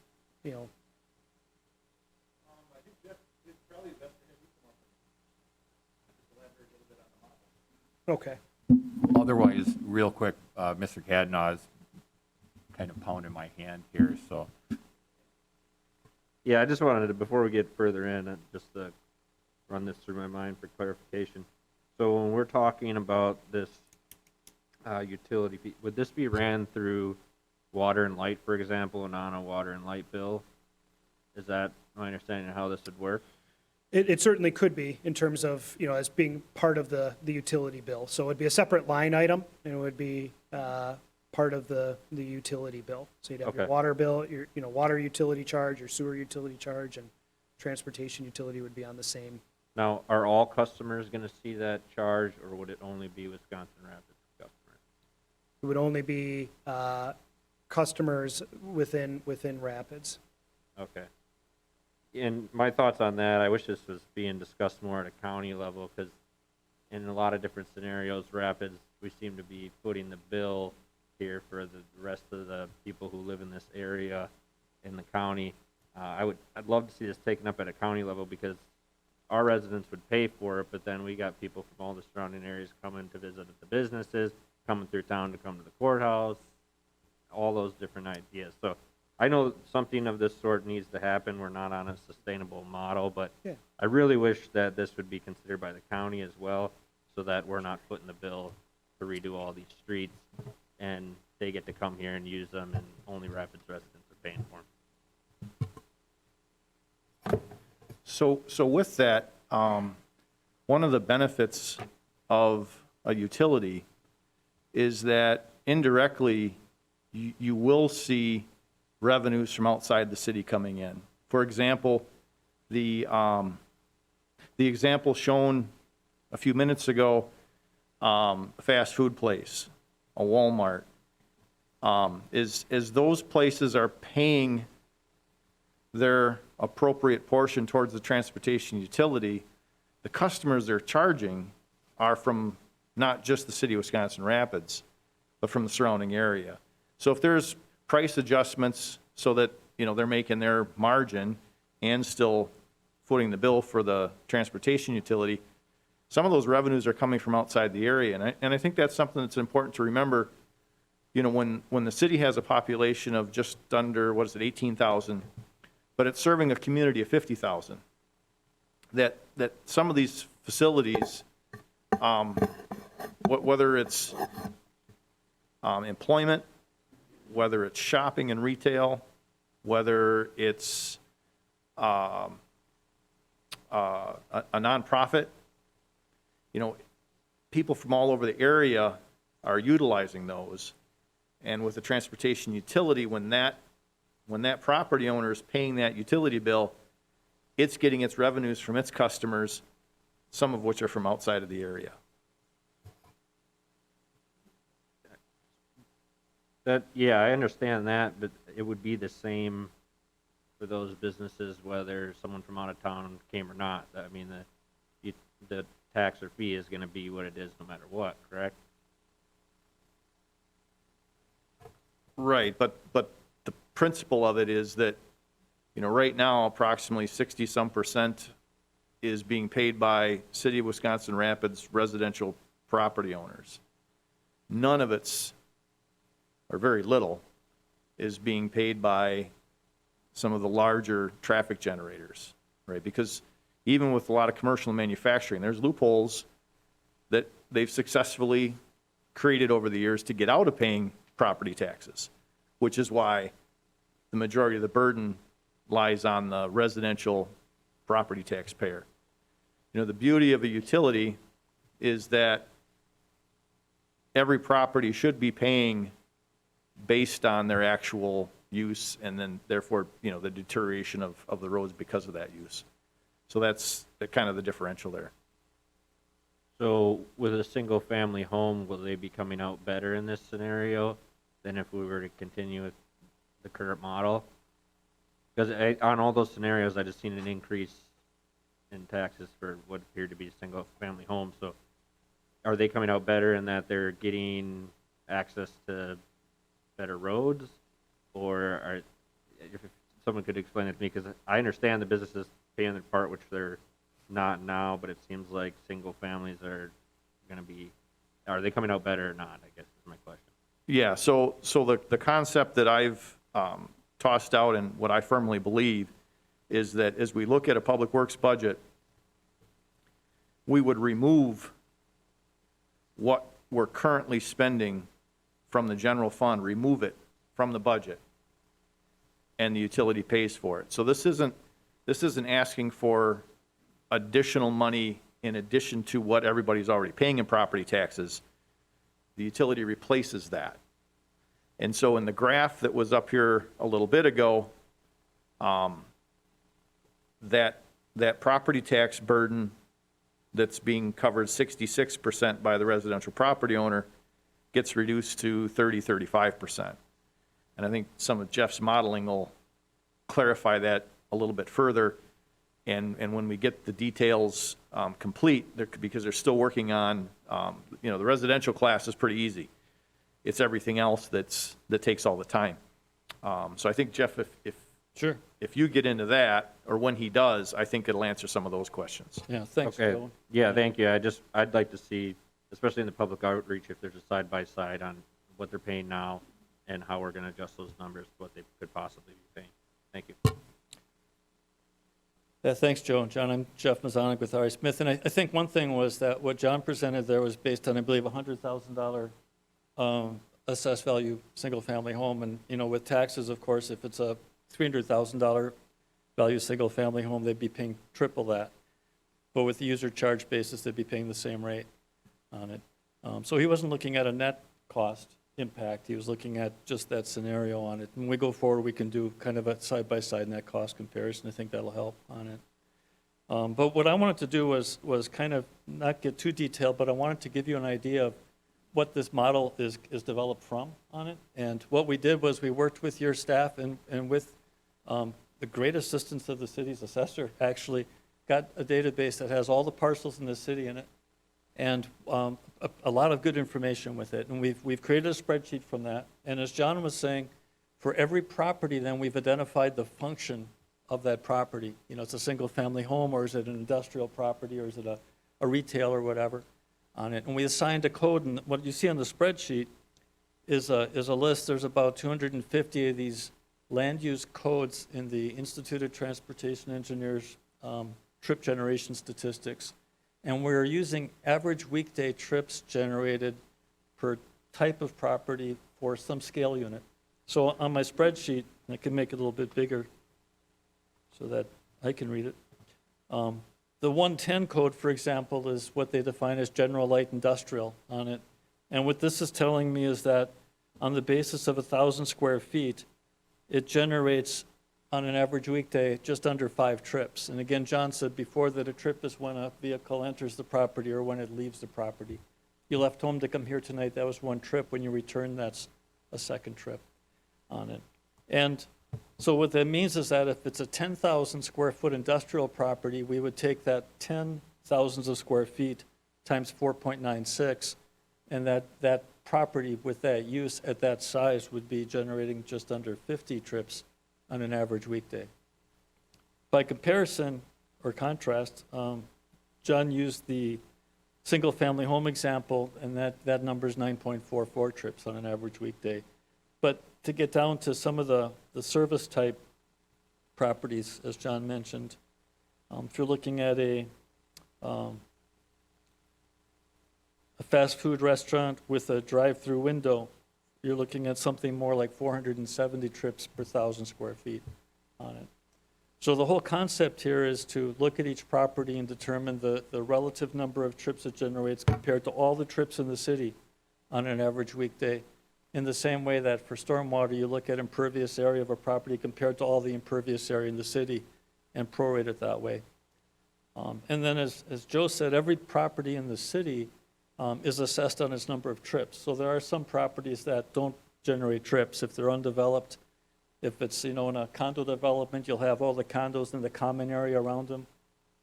Okay. Otherwise, real quick, Mr. Cadnaw's kind of pounding my hand here, so. Yeah, I just wanted to, before we get further in, just to run this through my mind for clarification. So when we're talking about this utility fee, would this be ran through water and light, for example, and on a water and light bill? Is that my understanding of how this would work? It certainly could be in terms of, as being part of the utility bill. So it'd be a separate line item, and it would be part of the utility bill. So you'd have your Okay. water bill, your water utility charge, your sewer utility charge, and transportation utility would be on the same. Now, are all customers going to see that charge, or would it only be Wisconsin Rapids customers? It would only be customers within Rapids. Okay. And my thoughts on that, I wish this was being discussed more at a county level, because in a lot of different scenarios, Rapids, we seem to be footing the bill here for the rest of the people who live in this area in the county. I'd love to see this taken up at a county level, because our residents would pay for it, but then we got people from all the surrounding areas coming to visit the businesses, coming through town to come to the courthouse, all those different ideas. So I know something of this sort needs to happen. We're not on a sustainable model, but Yeah. I really wish that this would be considered by the county as well, so that we're not footing the bill to redo all these streets, and they get to come here and use them, and only Rapids residents are paying for them. So with that, one of the benefits of a utility is that indirectly, you will see revenues from outside the city coming in. For example, the example shown a few minutes ago, a fast food place, a Walmart, is those places are paying their appropriate portion towards the transportation utility, the customers they're charging are from not just the city of Wisconsin Rapids, but from the surrounding area. So if there's price adjustments so that, they're making their margin and still footing the bill for the transportation utility, some of those revenues are coming from outside the area. And I think that's something that's important to remember. When the city has a population of just under, 18,000, but it's serving a community of 50,000, that some of these facilities, whether it's employment, whether it's shopping and retail, whether it's a nonprofit, people from all over the area are utilizing those. And with the transportation utility, when that property owner is paying that utility bill, it's getting its revenues from its customers, some of which are from outside of the area. Yeah, I understand that, but it would be the same for those businesses, whether someone from out of town came or not. I mean, the tax or fee is gonna be what it is no matter what, correct? Right, but the principle of it is that, right now, approximately 60-some% is being paid by City of Wisconsin Rapids residential property owners. None of it's, or very little, is being paid by some of the larger traffic generators, right? Because even with a lot of commercial manufacturing, there's loopholes that they've successfully created over the years to get out of paying property taxes, which is why the majority of the burden lies on the residential property taxpayer. The beauty of a utility is that every property should be paying based on their actual use, and then therefore, the deterioration of the roads because of that use. So that's kind of the differential there. So with a single-family home, will they be coming out better in this scenario than if we were to continue with the current model? Because on all those scenarios, I just seen an increase in taxes for what appeared to be a single-family home. So are they coming out better in that they're getting access to better roads? Or if someone could explain it to me, because I understand the businesses paying their part, which they're not now, but it seems like single families are going to be, are they coming out better or not, I guess is my question. Yeah, so the concept that I've tossed out and what I firmly believe is that as we look at a public works budget, we would remove what we're currently spending from the general fund, remove it from the budget, and the utility pays for it. So this isn't asking for additional money in addition to what everybody's already paying in property taxes. The utility replaces that. And so in the graph that was up here a little bit ago, that property tax burden that's being covered 66% by the residential property owner gets reduced to 35%. And I think some of Jeff's modeling will clarify that a little bit further. And when we get the details complete, because they're still working on, the residential class is pretty easy. It's everything else that takes all the time. So I think, Jeff, Sure. if you get into that, or when he does, I think it'll answer some of those questions. Yeah, thanks, Okay. Joe. Yeah, thank you. I'd like to see, especially in the public outreach, if there's a side-by-side on what they're paying now and how we're going to adjust those numbers to what they could possibly be paying. Thank you. Yeah, thanks, Joe. John, I'm Jeff Mazonik with R.I. Smith, and I think one thing was that what John presented there was based on, I believe, $100,000 assessed value single-family home, and, with taxes, of course, if it's a $300,000 value single-family home, they'd be paying triple that. But with the user charge basis, they'd be paying the same rate on it. So he wasn't looking at a net cost impact. He was looking at just that scenario on it. When we go forward, we can do kind of a side-by-side net cost comparison. I think that'll help on it. But what I wanted to do was kind of not get too detailed, but I wanted to give you an idea of what this model is developed from on it. And what we did was we worked with your staff and with the great assistance of the city's assessor, actually got a database that has all the parcels in the city in it, and a lot of good information with it. And we've created a spreadsheet from that. And as John was saying, for every property, then we've identified the function of that property. It's a single-family home, or is it an industrial property, or is it a retail or whatever on it. And we assigned a code, and what you see on the spreadsheet is a list. There's about 250 of these land use codes in the Institute of Transportation Engineers trip generation statistics. And we're using average weekday trips generated per type of property for some scale unit. So on my spreadsheet, I can make it a little bit bigger so that I can read it. The 110 code, for example, is what they define as general light industrial on it. And what this is telling me is that on the basis of 1,000 square feet, it generates on an average weekday just under 5 trips. And again, John said before that a trip is when a vehicle enters the property or when it leaves the property. You left home to come here tonight, that was 1 trip. When you return, that's a second trip on it. And so what that means is that if it's a 10,000 square foot industrial property, we would take that 10 thousands of square feet times 4.96, and that property with that use at that size would be generating just under 50 trips on an average weekday. By comparison or contrast, John used the single-family home example, and that number is 9.44 trips on an average weekday. But to get down to some of the service type properties, as John mentioned, if you're looking at a fast food restaurant with a drive-through window, you're looking at something more like 470 trips per 1,000 square feet on it. So the whole concept here is to look at each property and determine the relative number of trips it generates compared to all the trips in the city on an average weekday. In the same way that for stormwater, you look at impervious area of a property compared to all the impervious area in the city and prorate it that way. And then as Joe said, every property in the city is assessed on its number of trips. So there are some properties that don't generate trips if they're undeveloped. If it's, in a condo development, you'll have all the condos in the common area around them.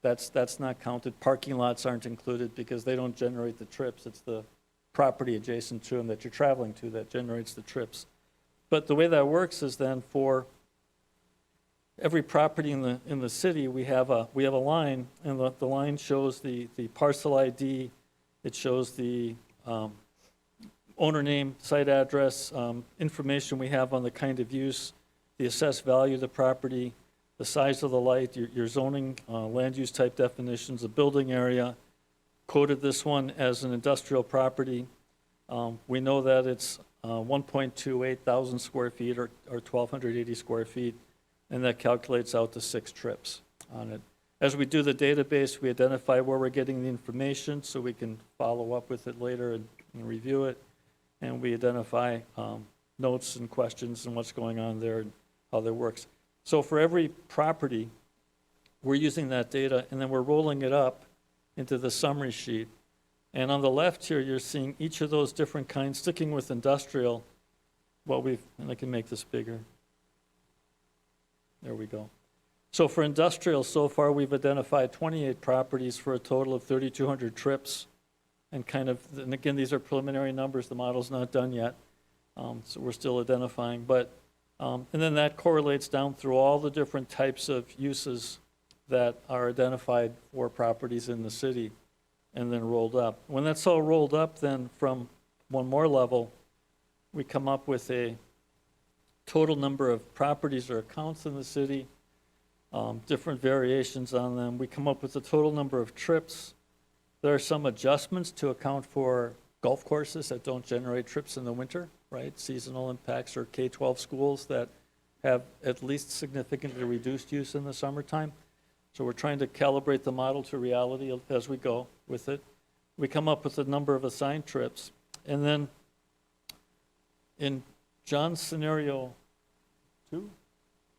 That's not counted. Parking lots aren't included because they don't generate the trips. It's the property adjacent to them that you're traveling to that generates the trips. But the way that works is then for every property in the city, we have a line, and the line shows the parcel ID. It shows the owner name, site address, information we have on the kind of use, the assessed value of the property, the size of the light, your zoning, land use type definitions, the building area. Quoted this one as an industrial property. We know that it's 1.28 thousand square feet or 1,280 square feet, and that calculates out to 6 trips on it. As we do the database, we identify where we're getting the information so we can follow up with it later and review it. And we identify notes and questions and what's going on there and how that works. So for every property, we're using that data and then we're rolling it up into the summary sheet. And on the left here, you're seeing each of those different kinds, sticking with industrial, and I can make this bigger. There we go. So for industrial, so far, we've identified 28 properties for a total of 3,200 trips. And again, these are preliminary numbers. The model's not done yet. So we're still identifying. And then that correlates down through all the different types of uses that are identified for properties in the city and then rolled up. When that's all rolled up, then from one more level, we come up with a total number of properties or accounts in the city, different variations on them. We come up with the total number of trips. There are some adjustments to account for golf courses that don't generate trips in the winter, right? Seasonal impacts or K-12 schools that have at least significantly reduced use in the summertime. So we're trying to calibrate the model to reality as we go with it. We come up with a number of assigned trips. And then in John's scenario 2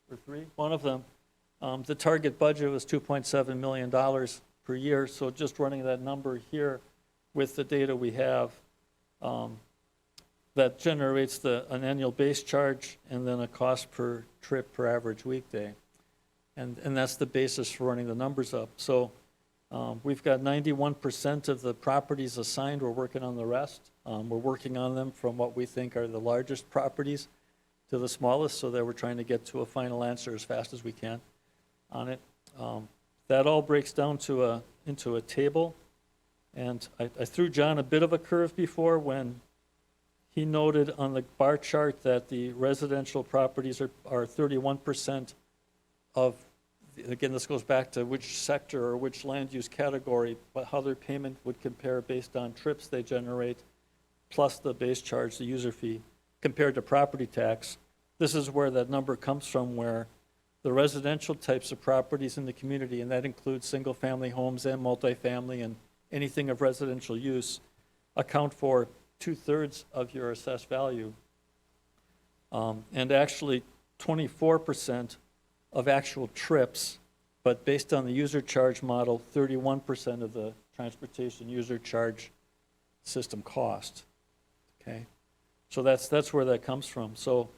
or 3, one of them, the target budget was $2.7 million per year. So just running that number here with the data we have, that generates an annual base charge and then a cost per trip per average weekday. And that's the basis for running the numbers up. So we've got 91% of the properties assigned. We're working on the rest. We're working on them from what we think are the largest properties to the smallest, so that we're trying to get to a final answer as fast as we can on it. That all breaks down into a table. And I threw John a bit of a curve before when he noted on the bar chart that the residential properties are 31% of, again, this goes back to which sector or which land use category, but how their payment would compare based on trips they generate, plus the base charge, the user fee, compared to property tax. This is where that number comes from, where the residential types of properties in the community, and that includes single-family homes and multifamily and anything of residential use, account for 2/3 of your assessed value And actually 24% of actual trips, but based on the user charge model, 31% of the transportation user charge system cost. Okay, so that's where that comes from. So,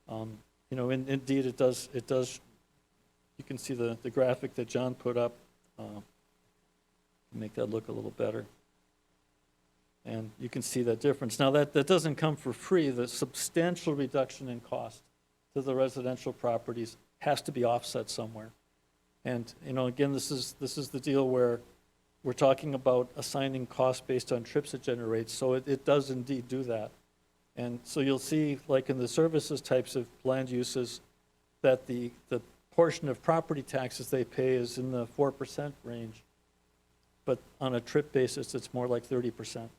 you know, indeed, it does. You can see the graphic that John put up. Make that look a little better. And you can see that difference. Now, that doesn't come for free. The substantial reduction in cost to the residential properties has to be offset somewhere. And, you know, again, this is the deal where we're talking about assigning cost based on trips it generates, so it does indeed do that. And so you'll see, like in the services types of land uses, that the portion of property taxes they pay is in the 4% range. But on a trip basis, it's more like 30%.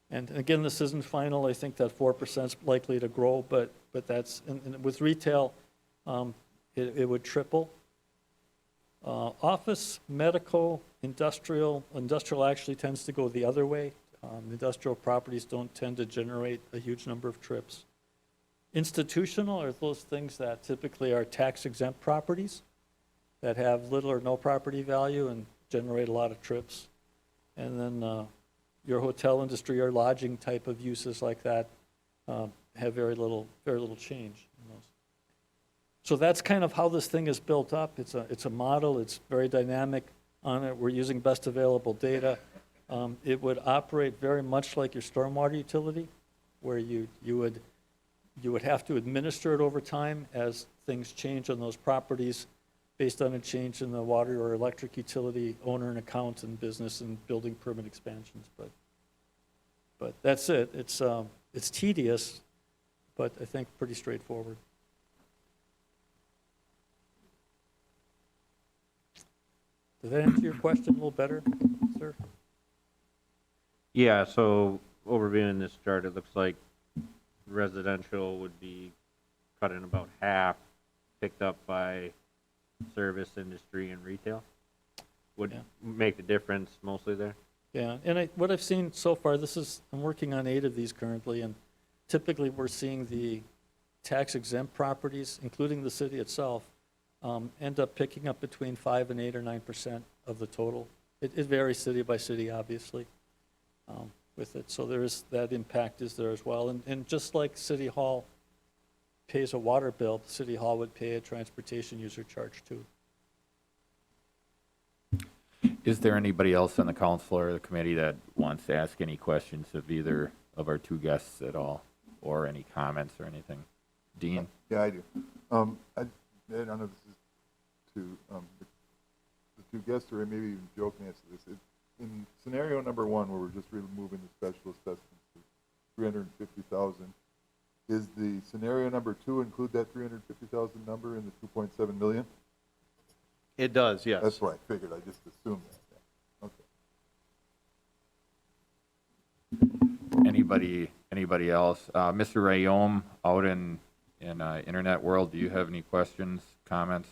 And again, this isn't final. I think that 4% is likely to grow, but that's, and with retail, it would triple. Office, medical, industrial actually tends to go the other way. Industrial properties don't tend to generate a huge number of trips. Institutional are those things that typically are tax-exempt properties that have little or no property value and generate a lot of trips. And then your hotel industry or lodging type of uses like that have very little change in those. So that's kind of how this thing is built up. It's a model. It's very dynamic on it. We're using best available data. It would operate very much like your stormwater utility, where you would have to administer it over time as things change on those properties based on a change in the water or electric utility owner and account and business and building permit expansions. But that's it. It's tedious, but I think pretty straightforward. Did that answer your question a little better, sir? Yeah, so overviewing this chart, it looks like residential would be cut in about half, picked up by service industry and retail. Would make the difference mostly there. Yeah, and what I've seen so far, I'm working on 8 of these currently, and typically we're seeing the tax-exempt properties, including the city itself, end up picking up between 5 and 8 or 9% of the total. It varies city by city, obviously, with it. So that impact is there as well. And just like City Hall pays a water bill, City Hall would pay a transportation user charge too. Is there anybody else on the council or the committee that wants to ask any questions of either of our 2 guests at all, or any comments or anything? Dean? Yeah, I do. I don't know if this is to the 2 guests, or maybe even Joe can answer this. In scenario number 1, where we're just removing the special assessments to 350,000, is the scenario number 2 include that 350,000 number in the 2.7 million? It does, yes. That's what I figured. I just assumed that. Yeah. Okay. Anybody else? Mr. Rayom, out in internet world, do you have any questions, comments?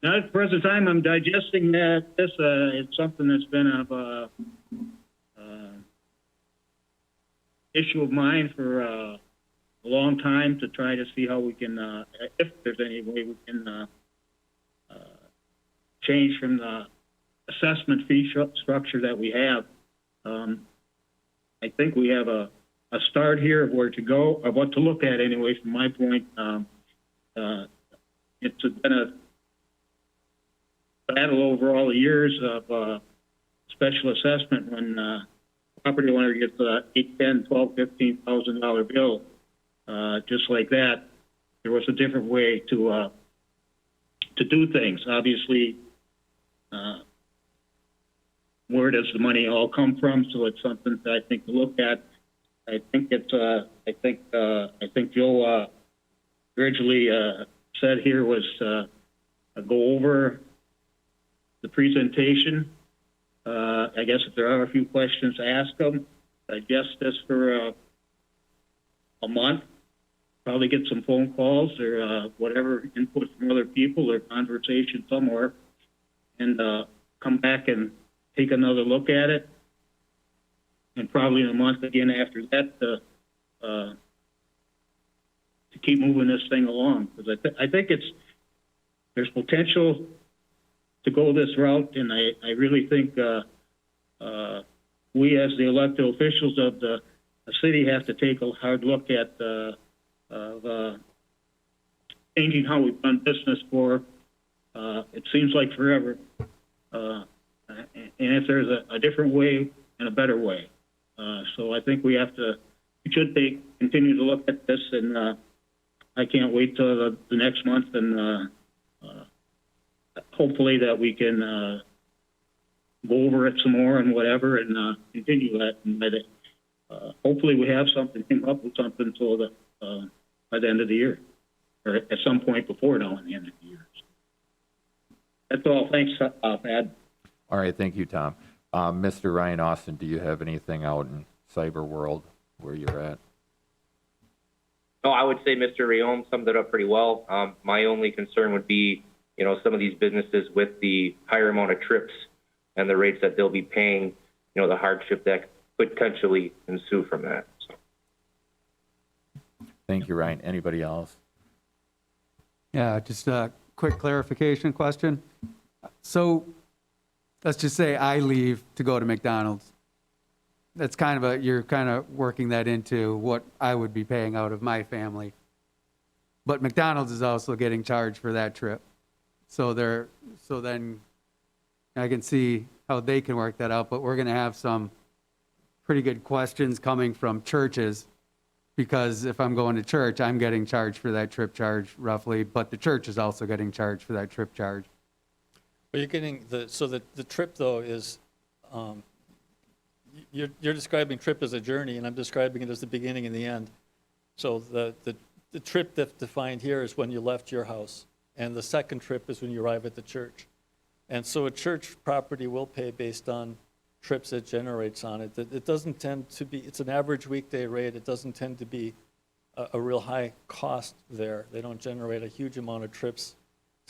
Not at the present time. I'm digesting that. It's something that's been of issue of mine for a long time, to try to see how we can, if there's any way we can change from the assessment fee structure that we have. I think we have a start here of where to go, or what to look at anyway, from my point. It's been a battle over all the years of special assessment when property owner gets a $8,000, $10,000, $12,000, $15,000 bill. Just like that, there was a different way to do things. Obviously, where does the money all come from? So it's something that I think to look at. I think Joe originally said here was go over the presentation. I guess if there are a few questions, ask them. Digest this for a month. Probably get some phone calls or whatever input from other people or conversation somewhere, and come back and take another look at it. And probably in a month again after that, to keep moving this thing along, because I think there's potential to go this route, and I really think we as the elected officials of the city have to take a hard look at changing how we've done business for, it seems like forever, and if there's a different way and a better way. So I think we should continue to look at this, and I can't wait till the next month, and hopefully that we can go over it some more and whatever, and continue that. And hopefully we have something, come up with something so that by the end of the year, or at some point before now, at the end of the year. That's all. Thanks, Thad. All right, thank you, Tom. Mr. Ryan Austin, do you have anything out in cyber world where you're at? No, I would say Mr. Rayom summed it up pretty well. My only concern would be, some of these businesses with the higher amount of trips and the rates that they'll be paying, the hardship that could potentially ensue from that. So. Thank you, Ryan. Anybody else? Yeah, just a quick clarification question. So let's just say I leave to go to McDonald's. That's you're kind of working that into what I would be paying out of my family. But McDonald's is also getting charged for that trip. So then I can see how they can work that out, but we're going to have some pretty good questions coming from churches, because if I'm going to church, I'm getting charged for that trip charge roughly, but the church is also getting charged for that trip charge. But you're getting the trip though is, you're describing trip as a journey, and I'm describing it as the beginning and the end. So the trip that's defined here is when you left your house, and the second trip is when you arrive at the church. And so a church property will pay based on trips it generates on it. It doesn't tend to be, it's an average weekday rate. It doesn't tend to be a real high cost there. They don't generate a huge amount of trips.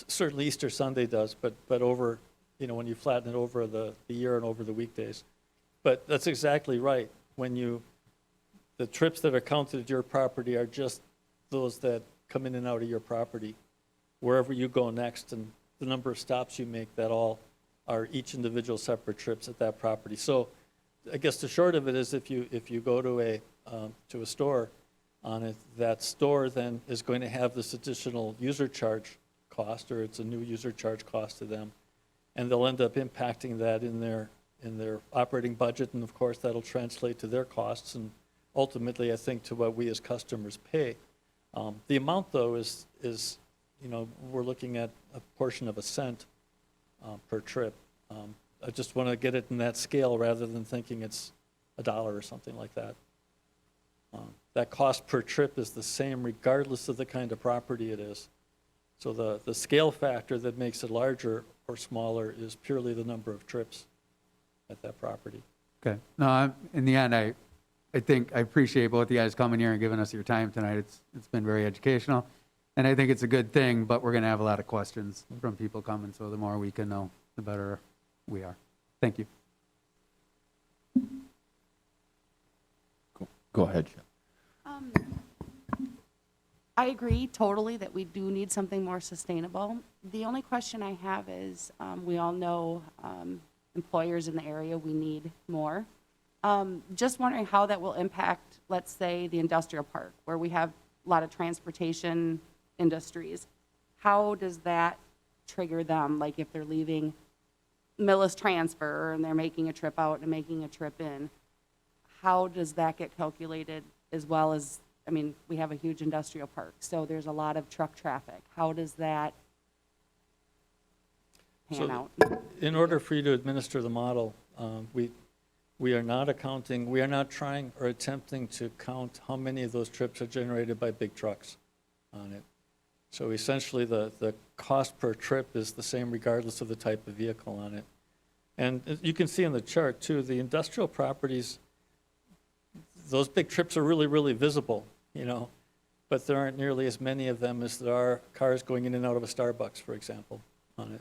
Certainly Easter Sunday does, but over, when you flatten it over the year and over the weekdays. But that's exactly right. The trips that are counted at your property are just those that come in and out of your property. Wherever you go next, and the number of stops you make, that all are each individual separate trips at that property. So I guess the short of it is, if you go to a store on it, that store then is going to have this additional user charge cost, or it's a new user charge cost to them, and they'll end up impacting that in their operating budget, and of course that'll translate to their costs, and ultimately I think to what we as customers pay. The amount though is we're looking at a portion of a cent per trip. I just want to get it in that scale rather than thinking it's $1 or something like that. That cost per trip is the same regardless of the kind of property it is. So the scale factor that makes it larger or smaller is purely the number of trips at that property. Okay. No, in the end, I think I appreciate both you guys coming here and giving us your time tonight. It's been very educational, and I think it's a good thing, but we're going to have a lot of questions from people coming, so the more we can know, the better we are. Thank you. Cool. Go ahead, Jim. I agree totally that we do need something more sustainable. The only question I have is, we all know employers in the area, we need more. Just wondering how that will impact, let's say, the industrial park, where we have a lot of transportation industries. How does that trigger them? Like if they're leaving Millis Transfer and they're making a trip out and making a trip in, how does that get calculated, as well as, we have a huge industrial park, so there's a lot of truck traffic. How does that pan out? In order for you to administer the model, we are not trying or attempting to count how many of those trips are generated by big trucks on it. So essentially the cost per trip is the same regardless of the type of vehicle on it. And you can see on the chart too, the industrial properties, those big trips are really, really visible, but there aren't nearly as many of them as there are cars going in and out of a Starbucks, for example, on it.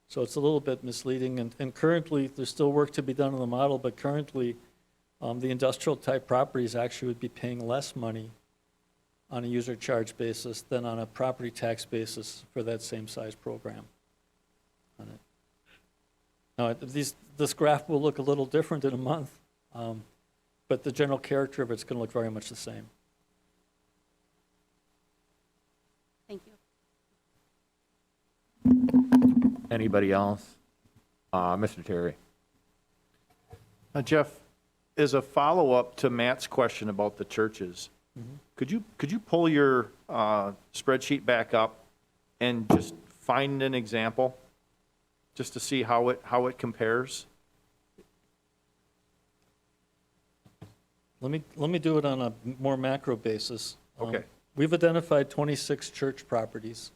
So it's a little bit misleading, and currently there's still work to be done on the model, but currently The industrial type properties actually would be paying less money on a user charge basis than on a property tax basis for that same size program. On it. Now, this graph will look a little different in a month, but the general character of it's going to look very much the same. Thank you. Anybody else? Mr. Terry? Jeff, as a follow-up to Matt's question about the churches, could you pull your spreadsheet back up and just find an example, just to see how it compares? Let me do it on a more macro basis. Okay. We've identified 26 church properties,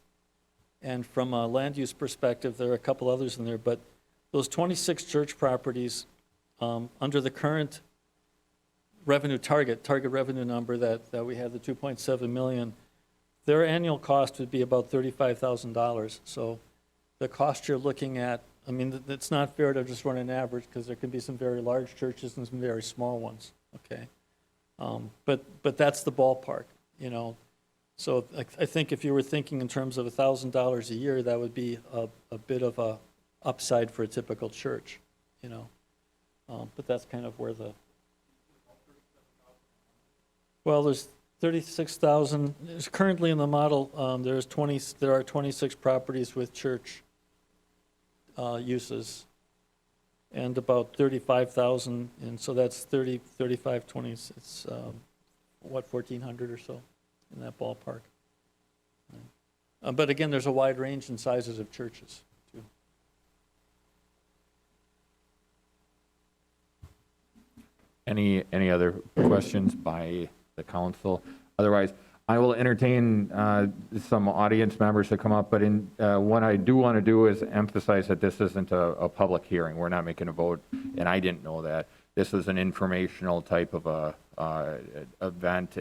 and from a land use perspective, there are a couple others in there, but those 26 church properties, under the current revenue target revenue number that we have, the 2.7 million, their annual cost would be about $35,000. So the cost you're looking at, I mean, it's not fair to just run an average, because there can be some very large churches and some very small ones, okay? But that's the ballpark, you know. So I think if you were thinking in terms of $1,000 a year, that would be a bit of a upside for a typical church, you know. But that's kind of where the, well, there's 36,000, there's currently in the model, there are 26 properties with church uses, and about 35,000, and so that's 30, 35, 20, it's, 1,400 or so in that ballpark. But again, there's a wide range in sizes of churches, too. Any other questions by the council? Otherwise, I will entertain some audience members to come up, but what I do want to do is emphasize that this isn't a public hearing. We're not making a vote, and I didn't know that. This is an informational type of a event,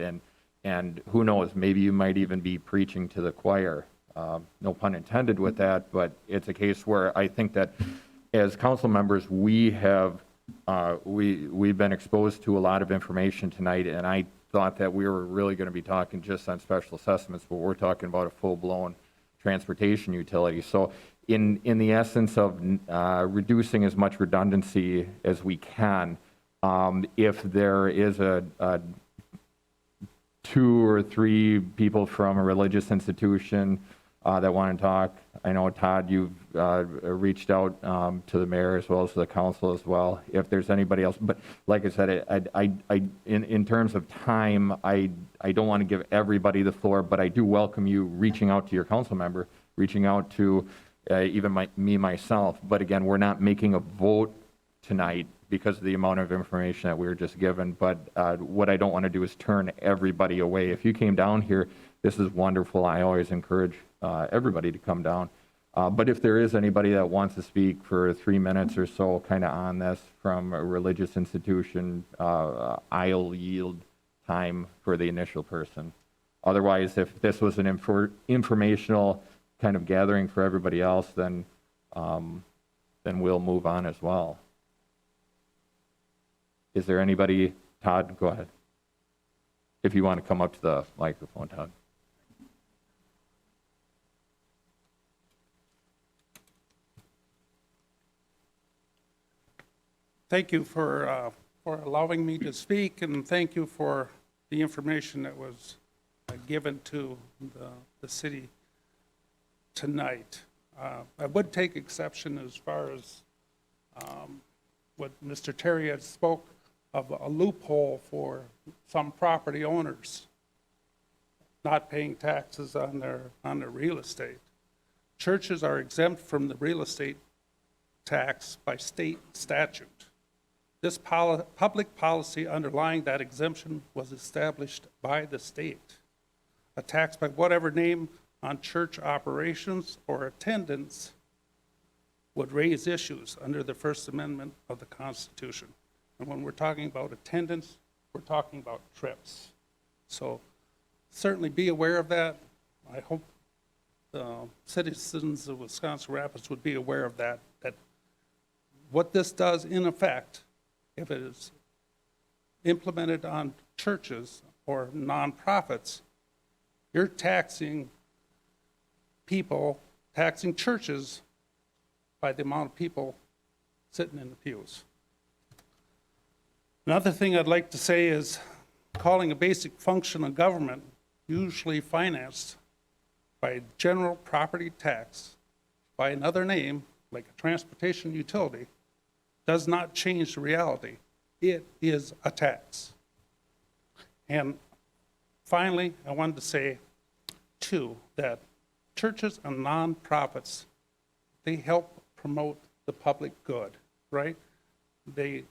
and who knows, maybe you might even be preaching to the choir. No pun intended with that, but it's a case where I think that as council members, we have we've been exposed to a lot of information tonight, and I thought that we were really going to be talking just on special assessments, but we're talking about a full-blown transportation utility. So in the essence of reducing as much redundancy as we can, if there is a 2 or 3 people from a religious institution that want to talk. I know, Todd, you've reached out to the mayor as well as to the council as well, if there's anybody else. But like I said, in terms of time, I don't want to give everybody the floor, but I do welcome you reaching out to your council member, reaching out to even me myself. But again, we're not making a vote tonight because of the amount of information that we were just given. But what I don't want to do is turn everybody away. If you came down here, this is wonderful. I always encourage everybody to come down. But if there is anybody that wants to speak for 3 minutes or so kind of on this from a religious institution, I'll yield time for the initial person. Otherwise, if this was an informational kind of gathering for everybody else, then we'll move on as well. Is there anybody? Todd, go ahead. If you want to come up to the microphone, Todd. Thank you for allowing me to speak, and thank you for the information that was given to the city tonight. I would take exception as far as what Mr. Terry had spoke of a loophole for some property owners not paying taxes on their real estate. Churches are exempt from the real estate tax by state statute. This public policy underlying that exemption was established by the state. A tax by whatever name on church operations or attendance would raise issues under the First Amendment of the Constitution. And when we're talking about attendance, we're talking about trips. So certainly be aware of that. I hope citizens of Wisconsin Rapids would be aware of that what this does in effect, if it is implemented on churches or nonprofits, you're taxing people, taxing churches by the amount of people sitting in the pews. Another thing I'd like to say is calling a basic function of government, usually financed by general property tax by another name, like a transportation utility, does not change the reality. It is a tax. And finally, I wanted to say, too, that churches and nonprofits, they help promote the public good, right? They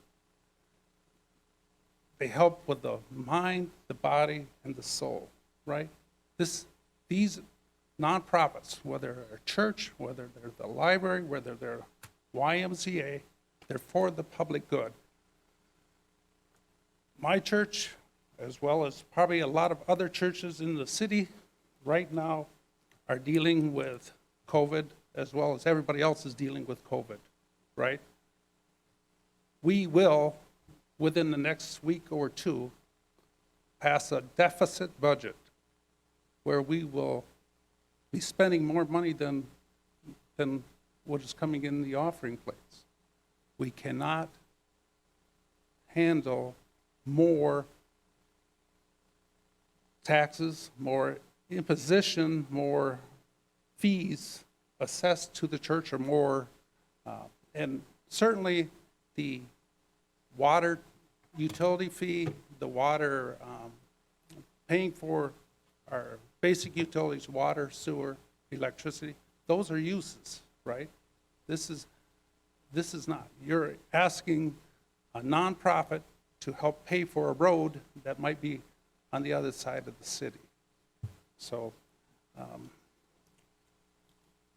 help with the mind, the body, and the soul, right? These nonprofits, whether they're a church, whether they're the library, whether they're YMCA, they're for the public good. My church, as well as probably a lot of other churches in the city right now, are dealing with COVID, as well as everybody else is dealing with COVID, right? We will, within the next week or two, pass a deficit budget where we will be spending more money than what is coming in the offering plates. We cannot handle more taxes, more imposition, more fees assessed to the church, or more, and certainly the water utility fee, the water, paying for our basic utilities, water, sewer, electricity, those are uses, right? This is not. You're asking a nonprofit to help pay for a road that might be on the other side of the city. So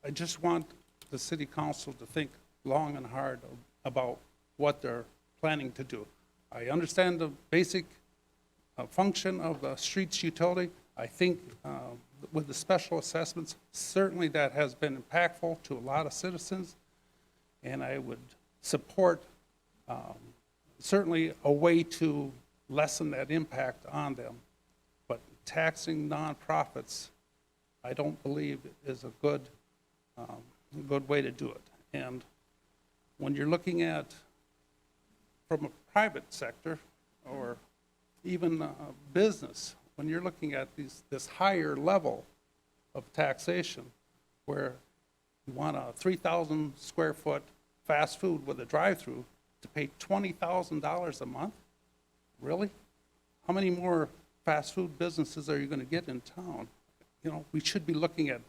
I just want the city council to think long and hard about what they're planning to do. I understand the basic function of the streets utility. I think with the special assessments, certainly that has been impactful to a lot of citizens, and I would support certainly a way to lessen that impact on them. But taxing nonprofits, I don't believe is a good way to do it. And when you're looking at from a private sector or even business, when you're looking at this higher level of taxation, where you want a 3,000 square foot fast food with a drive-through to pay $20,000 a month? Really? How many more fast food businesses are you going to get in town? You know, we should be looking at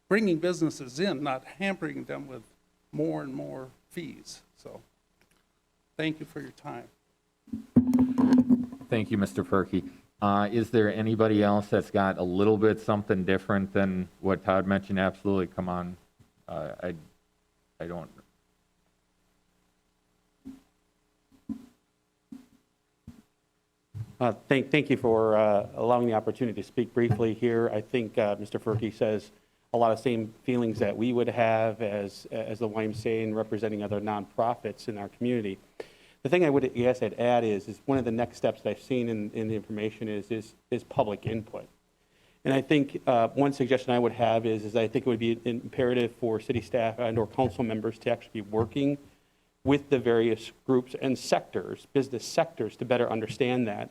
bringing businesses in, not hampering them with more and more fees. So thank you for your time. Thank you, Mr. Perky. Is there anybody else that's got a little bit something different than what Todd mentioned? Absolutely, come on. I don't. Thank you for allowing the opportunity to speak briefly here. I think Mr. Perky says a lot of same feelings that we would have as the YMCA and representing other nonprofits in our community. The thing I'd add is one of the next steps that I've seen in the information is public input. And I think one suggestion I would have is I think it would be imperative for city staff and or council members to actually be working with the various groups and sectors, business sectors, to better understand that.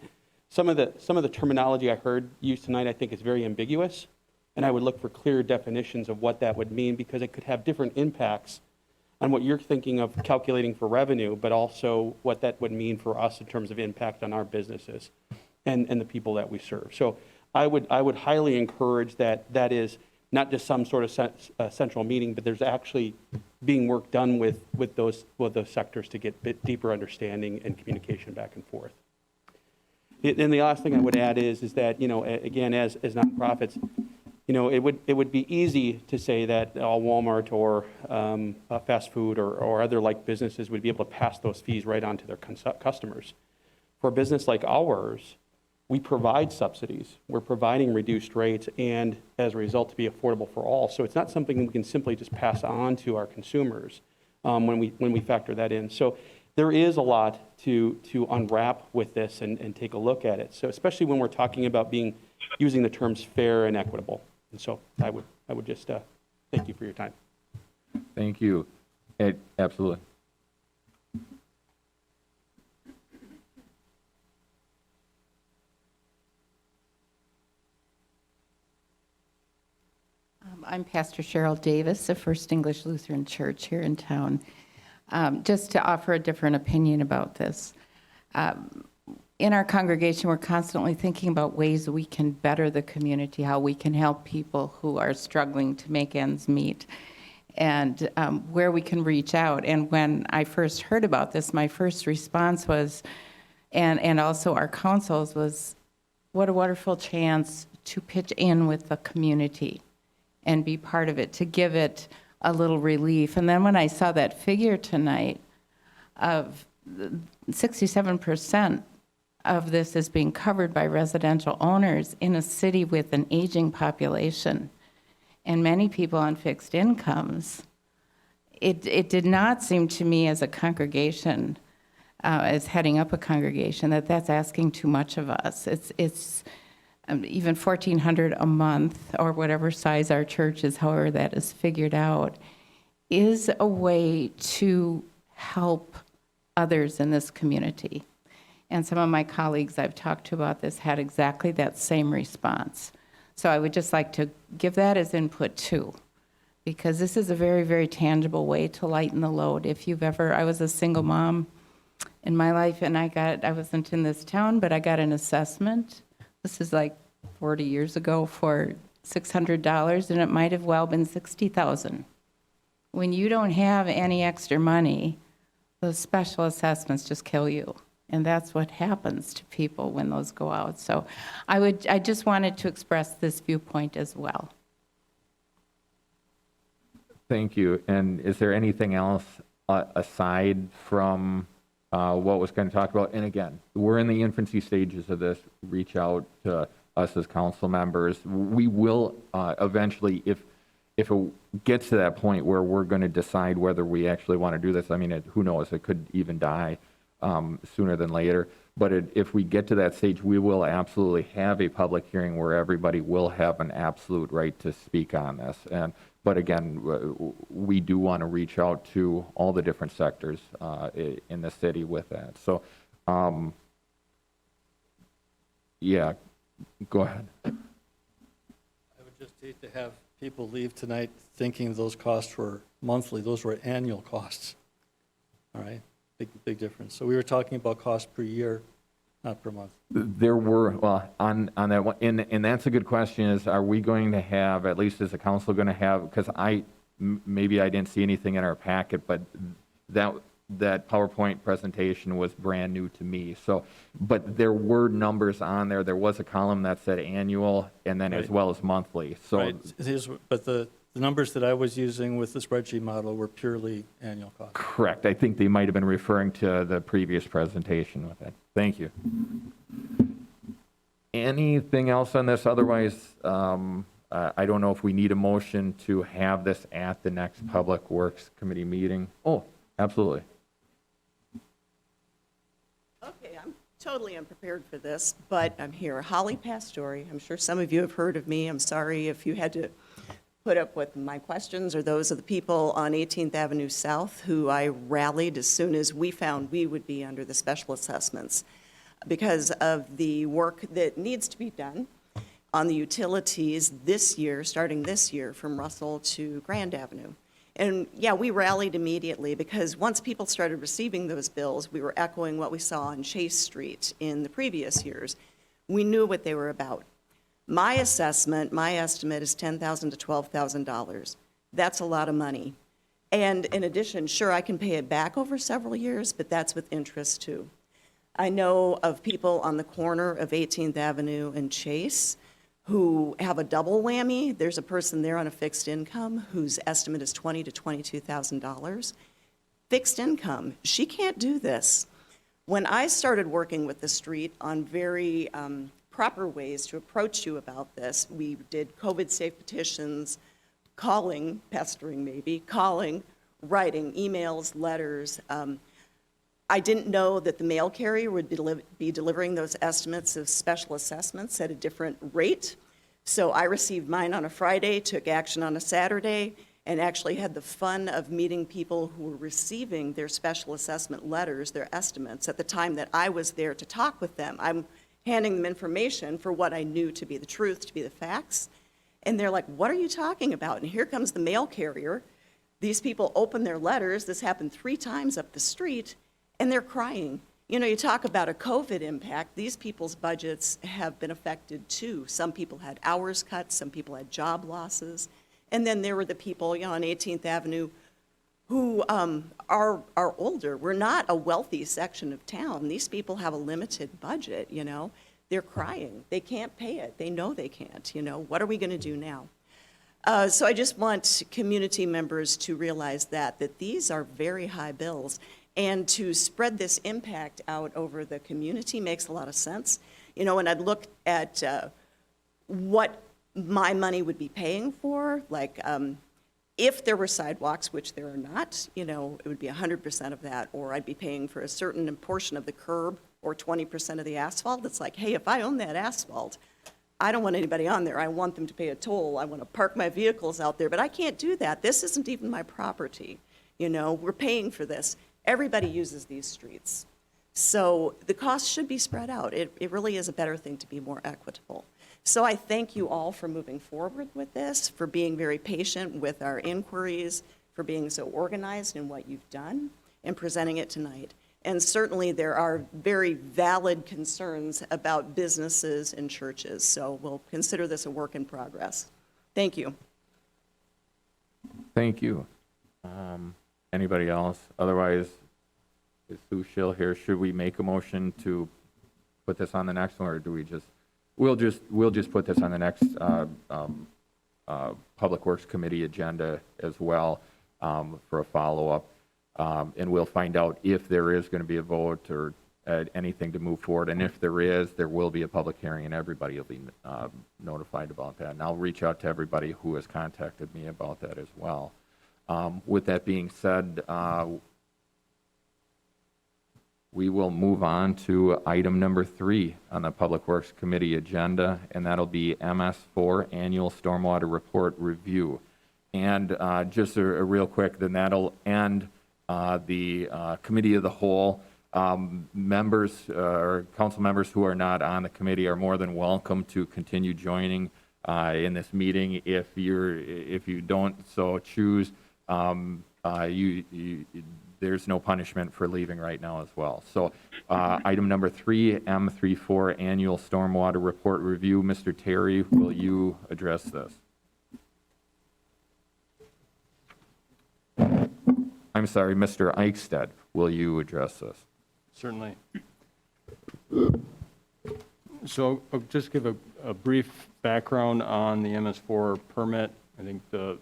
Some of the terminology I heard used tonight I think is very ambiguous, and I would look for clear definitions of what that would mean, because it could have different impacts on what you're thinking of calculating for revenue, but also what that would mean for us in terms of impact on our businesses and the people that we serve. So I would highly encourage that is not just some sort of central meeting, but there's actually being work done with those sectors to get a bit deeper understanding and communication back and forth. And the last thing I would add is that, you know, again, as nonprofits, you know, it would be easy to say that all Walmart or fast food or other like businesses would be able to pass those fees right on to their customers. For a business like ours, we provide subsidies. We're providing reduced rates, and as a result, to be affordable for all. So it's not something we can simply just pass on to our consumers when we factor that in. So there is a lot to unwrap with this and take a look at it. So especially when we're talking about using the terms fair and equitable. And so I would just thank you for your time. Thank you. Absolutely. I'm Pastor Cheryl Davis of First English Lutheran Church here in town. Just to offer a different opinion about this. In our congregation, we're constantly thinking about ways we can better the community, how we can help people who are struggling to make ends meet, and where we can reach out. And when I first heard about this, my first response was, and also our councils, was what a wonderful chance to pitch in with the community and be part of it, to give it a little relief. And then when I saw that figure tonight of 67% of this is being covered by residential owners in a city with an aging population and many people on fixed incomes, it did not seem to me as a congregation, as heading up a congregation, that that's asking too much of us. It's even $1,400 a month, or whatever size our church is, however that is figured out, is a way to help others in this community. And some of my colleagues I've talked to about this had exactly that same response. So I would just like to give that as input too, because this is a very, very tangible way to lighten the load. If you've ever, I was a single mom in my life, and I wasn't in this town, but I got an assessment. This is like 40 years ago for $600, and it might have well been $60,000. When you don't have any extra money, those special assessments just kill you. And that's what happens to people when those go out. So I just wanted to express this viewpoint as well. Thank you. And is there anything else aside from what was kind of talked about? And again, we're in the infancy stages of this. Reach out to us as council members. We will eventually, if it gets to that point where we're going to decide whether we actually want to do this, I mean, who knows, it could even die sooner than later. But if we get to that stage, we will absolutely have a public hearing where everybody will have an absolute right to speak on this. But again, we do want to reach out to all the different sectors in the city with that. So, yeah, go ahead. I would just hate to have people leave tonight thinking those costs were monthly. Those were annual costs. All right, big difference. So we were talking about cost per year, not per month. There were, well, on that one, and that's a good question, is are we going to have, at least as a council, going to have, because maybe I didn't see anything in our packet, but that PowerPoint presentation was brand new to me. So, but there were numbers on there. There was a column that said annual, and then Right. as well as monthly. So, Right. But the numbers that I was using with the spreadsheet model were purely annual costs. correct. I think they might have been referring to the previous presentation with it. Thank you. Anything else on this? Otherwise, I don't know if we need a motion to have this at the next Public Works Committee meeting. Oh, absolutely. Okay, I'm totally unprepared for this, but I'm here. Holly Pastore. I'm sure some of you have heard of me. I'm sorry if you had to put up with my questions or those of the people on 18th Avenue South who I rallied as soon as we found we would be under the special assessments because of the work that needs to be done on the utilities this year, starting this year, from Russell to Grand Avenue. And yeah, we rallied immediately because once people started receiving those bills, we were echoing what we saw on Chase Street in the previous years. We knew what they were about. My assessment, my estimate is $10,000 to $12,000. That's a lot of money. And in addition, sure, I can pay it back over several years, but that's with interest too. I know of people on the corner of 18th Avenue and Chase who have a double whammy. There's a person there on a fixed income whose estimate is $20,000 to $22,000. Fixed income, she can't do this. When I started working with the street on very proper ways to approach you about this, we did COVID-safe petitions, calling, pestering maybe, calling, writing, emails, letters. I didn't know that the mail carrier would be delivering those estimates of special assessments at a different rate. So I received mine on a Friday, took action on a Saturday, and actually had the fun of meeting people who were receiving their special assessment letters, their estimates, at the time that I was there to talk with them. I'm handing them information for what I knew to be the truth, to be the facts. And they're like, what are you talking about? And here comes the mail carrier. These people open their letters. This happened 3 times up the street, and they're crying. You know, you talk about a COVID impact. These people's budgets have been affected too. Some people had hours cut, some people had job losses. And then there were the people, you know, on 18th Avenue who are older. We're not a wealthy section of town. These people have a limited budget, you know. They're crying. They can't pay it. They know they can't, you know. What are we going to do now? So I just want community members to realize that these are very high bills. And to spread this impact out over the community makes a lot of sense. You know, when I'd look at what my money would be paying for, like if there were sidewalks, which there are not, you know, it would be 100% of that, or I'd be paying for a certain portion of the curb or 20% of the asphalt. It's like, hey, if I own that asphalt, I don't want anybody on there. I want them to pay a toll. I want to park my vehicles out there, but I can't do that. This isn't even my property. You know, we're paying for this. Everybody uses these streets. So the cost should be spread out. It really is a better thing to be more equitable. So I thank you all for moving forward with this, for being very patient with our inquiries, for being so organized in what you've done, and presenting it tonight. And certainly there are very valid concerns about businesses and churches, so we'll consider this a work in progress. Thank you. Thank you. Anybody else? Otherwise, is Sue Schill here? Should we make a motion to put this on the next one, or do we just, we'll just put this on the next Public Works Committee agenda as well for a follow-up. And we'll find out if there is going to be a vote or anything to move forward. And if there is, there will be a public hearing, and everybody will be notified about that. And I'll reach out to everybody who has contacted me about that as well. With that being said, we will move on to item number 3 on the Public Works Committee agenda, and that'll be MS4 Annual Stormwater Report Review. And just a real quick, then that'll end the Committee of the Whole. Members or council members who are not on the committee are more than welcome to continue joining in this meeting. If you don't so choose, there's no punishment for leaving right now as well. So item number 3, M34 Annual Stormwater Report Review. Mr. Terry, will you address this? I'm sorry, Mr. Eichstead, will you address this? Certainly. So I'll just give a brief background on the MS4 permit. I think the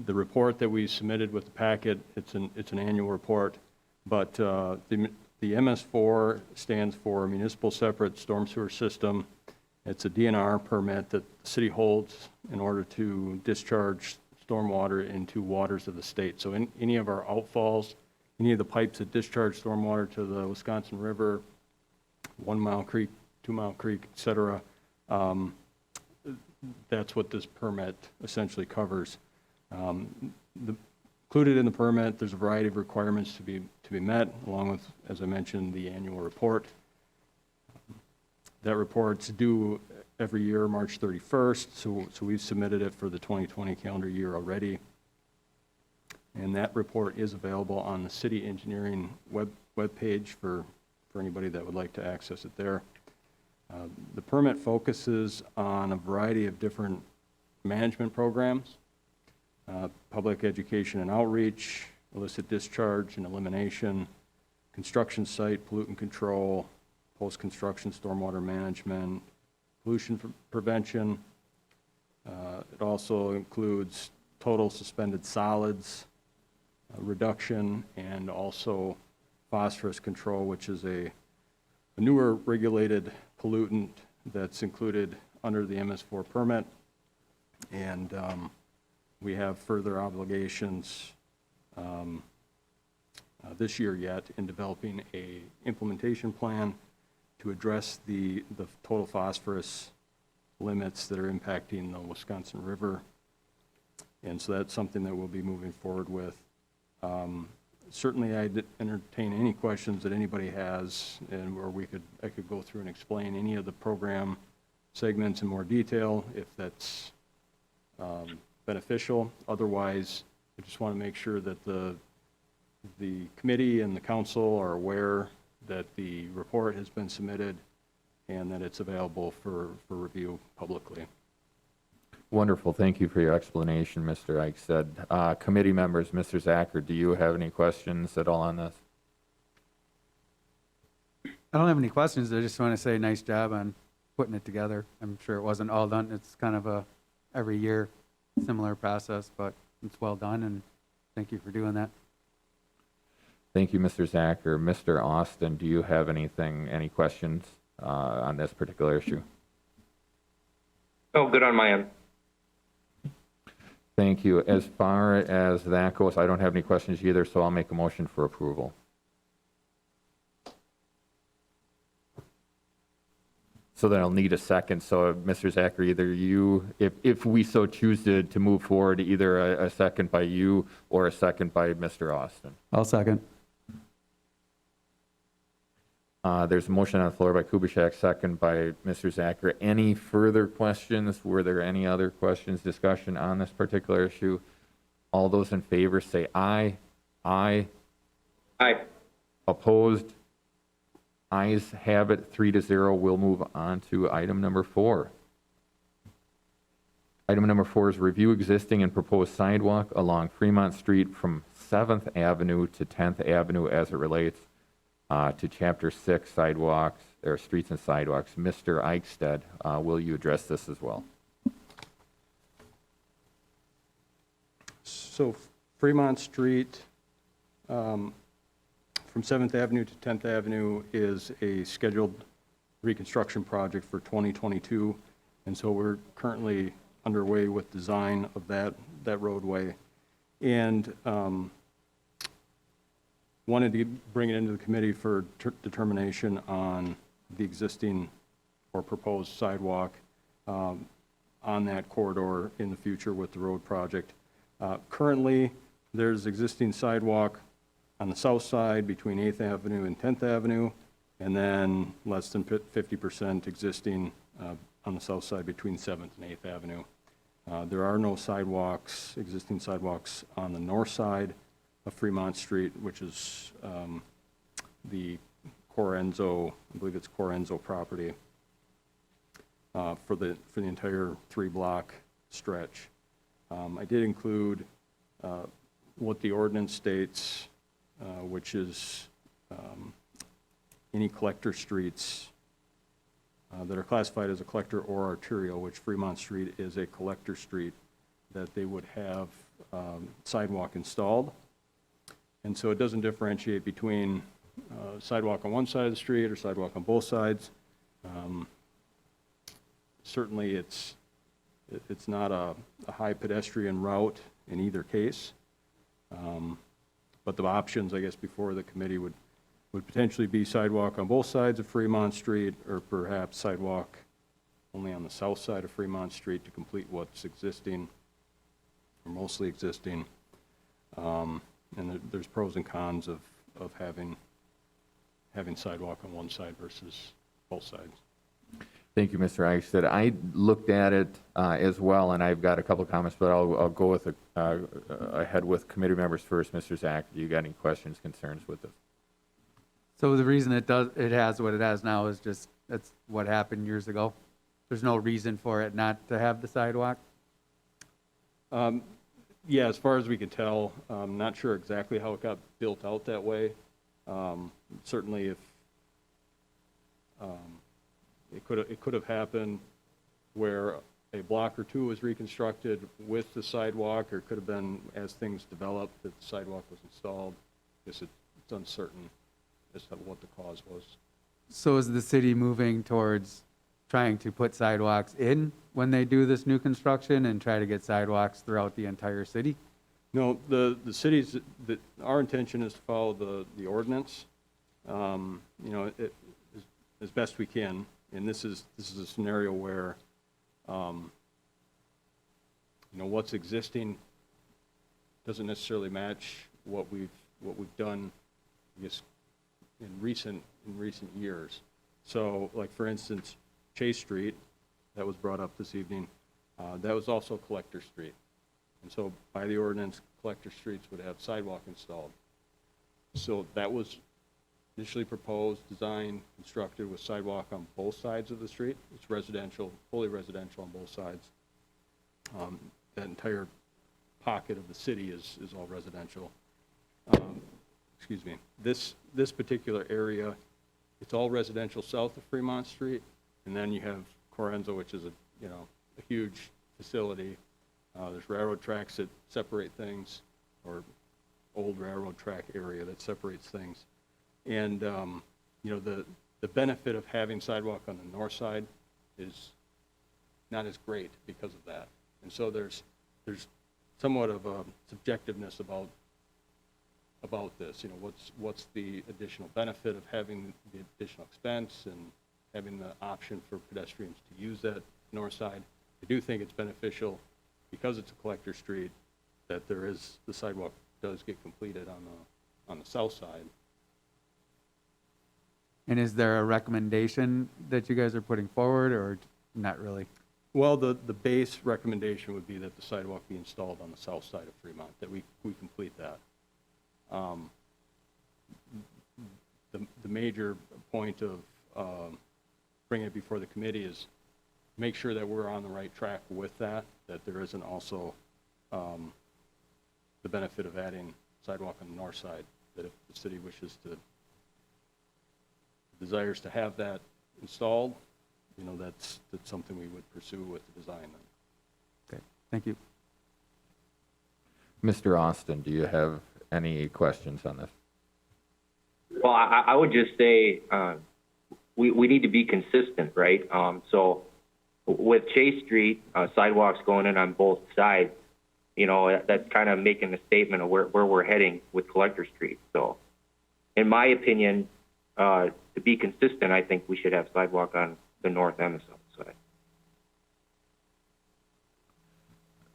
report that we submitted with the packet, it's an annual report, but the MS4 stands for Municipal Separate Storm Sewer System. It's a DNR permit that the city holds in order to discharge stormwater into waters of the state. So in any of our outfalls, any of the pipes that discharge stormwater to the Wisconsin River, 1 Mile Creek, 2 Mile Creek, et cetera, that's what this permit essentially covers. Included in the permit, there's a variety of requirements to be met, along with, as I mentioned, the annual report. That report's due every year, March 31st, so we've submitted it for the 2020 calendar year already. And that report is available on the city engineering webpage for anybody that would like to access it there. The permit focuses on a variety of different management programs, public education and outreach, illicit discharge and elimination, construction site pollutant control, post-construction stormwater management, pollution prevention. It also includes total suspended solids reduction, and also phosphorus control, which is a newer regulated pollutant that's included under the MS4 permit. And we have further obligations this year yet in developing a implementation plan to address the total phosphorus limits that are impacting the Wisconsin River. And so that's something that we'll be moving forward with. Certainly, I'd entertain any questions that anybody has, and where I could go through and explain any of the program segments in more detail if that's beneficial. Otherwise, I just want to make sure that the committee and the council are aware that the report has been submitted and that it's available for review publicly. Wonderful. Thank you for your explanation, Mr. Eichstadt. Committee members, Mr. Zacher, do you have any questions at all on this? I don't have any questions. I just want to say nice job on putting it together. I'm sure it wasn't all done. It's kind of a every year similar process, but it's well done, and thank you for doing that. Thank you, Mr. Zacher. Mr. Austin, do you have any questions on this particular issue? Oh, good on my end. Thank you. As far as that goes, I don't have any questions either, so I'll make a motion for approval. So then I'll need a second. So Mr. Zacher, either you, if we so choose to move forward, either a second by you or a second by Mr. Austin. I'll second. There's a motion on the floor by Kubiszak, second by Mr. Zacher. Any further questions? Were there any other questions, discussion on this particular issue? All those in favor say aye. Aye. Aye. Opposed? Ayes have it, 3-0. We'll move on to item number 4. Item number 4 is review existing and proposed sidewalk along Fremont Street from 7th Avenue to 10th Avenue as it relates to Chapter 6 sidewalks, or streets and sidewalks. Mr. Eichstadt, will you address this as well? So Fremont Street from 7th Avenue to 10th Avenue is a scheduled reconstruction project for 2022, and so we're currently underway with design of that roadway. And wanted to bring it into the committee for determination on the existing or proposed sidewalk on that corridor in the future with the road project. Currently, there's existing sidewalk on the south side between 8th Avenue and 10th Avenue, and then less than 50% existing on the south side between 7th and 8th Avenue. There are no sidewalks, existing sidewalks on the north side of Fremont Street, which is the Corenzo, I believe it's Corenzo property, for the entire 3-block stretch. I did include what the ordinance states, which is any collector streets that are classified as a collector or arterial, which Fremont Street is a collector street, that they would have sidewalk installed. And so it doesn't differentiate between sidewalk on one side of the street or sidewalk on both sides. Certainly it's not a high pedestrian route in either case. But the options, I guess, before the committee would potentially be sidewalk on both sides of Fremont Street, or perhaps sidewalk only on the south side of Fremont Street to complete what's existing, or mostly existing. And there's pros and cons of having sidewalk on one side versus both sides. Thank you, Mr. Eichstadt. I looked at it as well, and I've got a couple of comments, but I'll go with ahead with committee members first. Mr. Zach, do you got any questions, concerns with this? So the reason it has what it has now is just, that's what happened years ago. There's no reason for it not to have the sidewalk? Yeah, as far as we can tell, I'm not sure exactly how it got built out that way. Certainly if it could have happened where a block or two was reconstructed with the sidewalk, or it could have been as things developed that the sidewalk was installed. I guess it's uncertain as to what the cause was. So is the city moving towards trying to put sidewalks in when they do this new construction and try to get sidewalks throughout the entire city? No, the cities, our intention is to follow the ordinance, as best we can. And this is a scenario where, what's existing doesn't necessarily match what we've done, I guess, in recent years. So, like for instance, Chase Street, that was brought up this evening, that was also Collector Street. And so by the ordinance, collector streets would have sidewalk installed. So that was initially proposed, designed, constructed with sidewalk on both sides of the street. It's residential, fully residential on both sides. That entire pocket of the city is all residential. Excuse me. This particular area, it's all residential south of Fremont Street, and then you have Corenzo, which is a huge facility. There's railroad tracks that separate things, or old railroad track area that separates things. And, the benefit of having sidewalk on the north side is not as great because of that. And so there's somewhat of a subjectiveness about this. What's the additional benefit of having the additional expense and having the option for pedestrians to use that north side? I do think it's beneficial, because it's a collector street, that the sidewalk does get completed on the south side. And is there a recommendation that you guys are putting forward, or not really? Well, the base recommendation would be that the sidewalk be installed on the south side of Fremont, that we complete that. The major point of bringing it before the committee is make sure that we're on the right track with that there isn't also the benefit of adding sidewalk on the north side, that if the city desires to have that installed, that's something we would pursue with the design then. Okay, thank you. Mr. Austin, do you have any questions on this? Well, I would just say we need to be consistent, right? So with Chase Street, sidewalks going in on both sides, that's kind of making a statement of where we're heading with Collector Street. So in my opinion, to be consistent, I think we should have sidewalk on the north and the south side.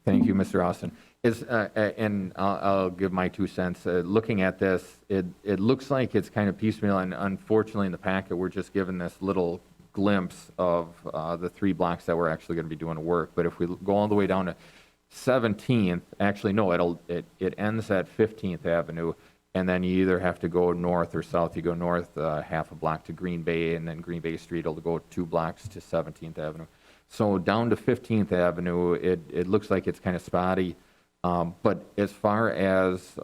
Thank you, Mr. Austin. And I'll give my 2 cents. Looking at this, it looks like it's kind of piecemeal, and unfortunately in the packet we're just given this little glimpse of the 3 blocks that we're actually going to be doing the work. But if we go all the way down to 17th, actually no, it ends at 15th Avenue, and then you either have to go north or south. You go north half a block to Green Bay, and then Green Bay Street will go 2 blocks to 17th Avenue. So down to 15th Avenue, it looks like it's kind of spotty. But as far as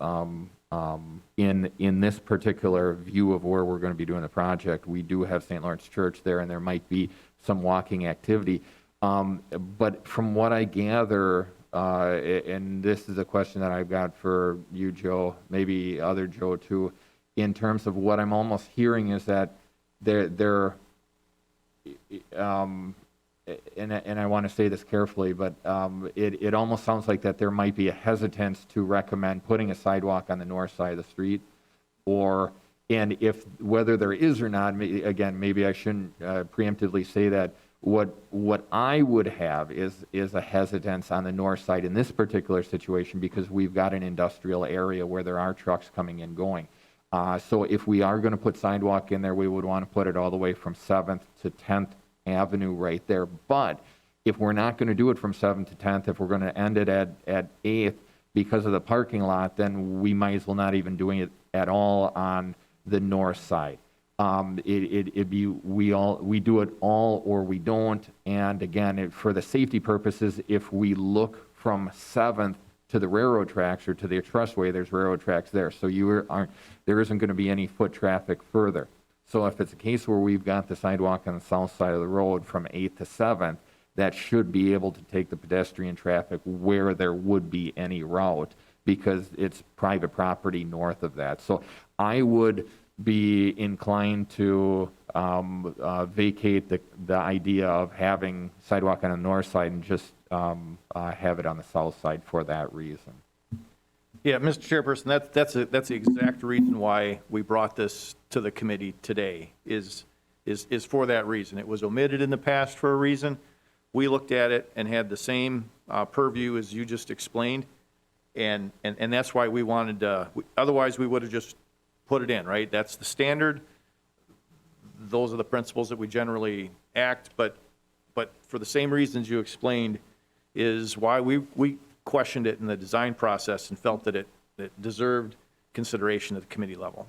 in this particular view of where we're going to be doing the project, we do have St. Lawrence Church there, and there might be some walking activity. But from what I gather, and this is a question that I've got for you, Joe, maybe other Joe too, in terms of what I'm almost hearing is that there and I want to say this carefully, but it almost sounds like that there might be a hesitance to recommend putting a sidewalk on the north side of the street, and if whether there is or not, again, maybe I shouldn't preemptively say that. What I would have is a hesitance on the north side in this particular situation, because we've got an industrial area where there are trucks coming and going. So if we are going to put sidewalk in there, we would want to put it all the way from 7th to 10th Avenue right there. But if we're not going to do it from 7th to 10th, if we're going to end it at 8th because of the parking lot, then we might as well not even doing it at all on the north side. It'd be we do it all or we don't. And again, for the safety purposes, if we look from 7th to the railroad tracks or to the expressway, there's railroad tracks there, so there isn't going to be any foot traffic further. So if it's a case where we've got the sidewalk on the south side of the road from 8th to 7th, that should be able to take the pedestrian traffic where there would be any route, because it's private property north of that. So I would be inclined to vacate the idea of having sidewalk on the north side and just have it on the south side for that reason. Yeah, Mr. Chairperson, that's the exact reason why we brought this to the committee today, is for that reason. It was omitted in the past for a reason. We looked at it and had the same purview as you just explained, and that's why we wanted to, otherwise we would have just put it in, right? That's the standard. Those are the principles that we generally act, but for the same reasons you explained is why we questioned it in the design process and felt that it deserved consideration at the committee level.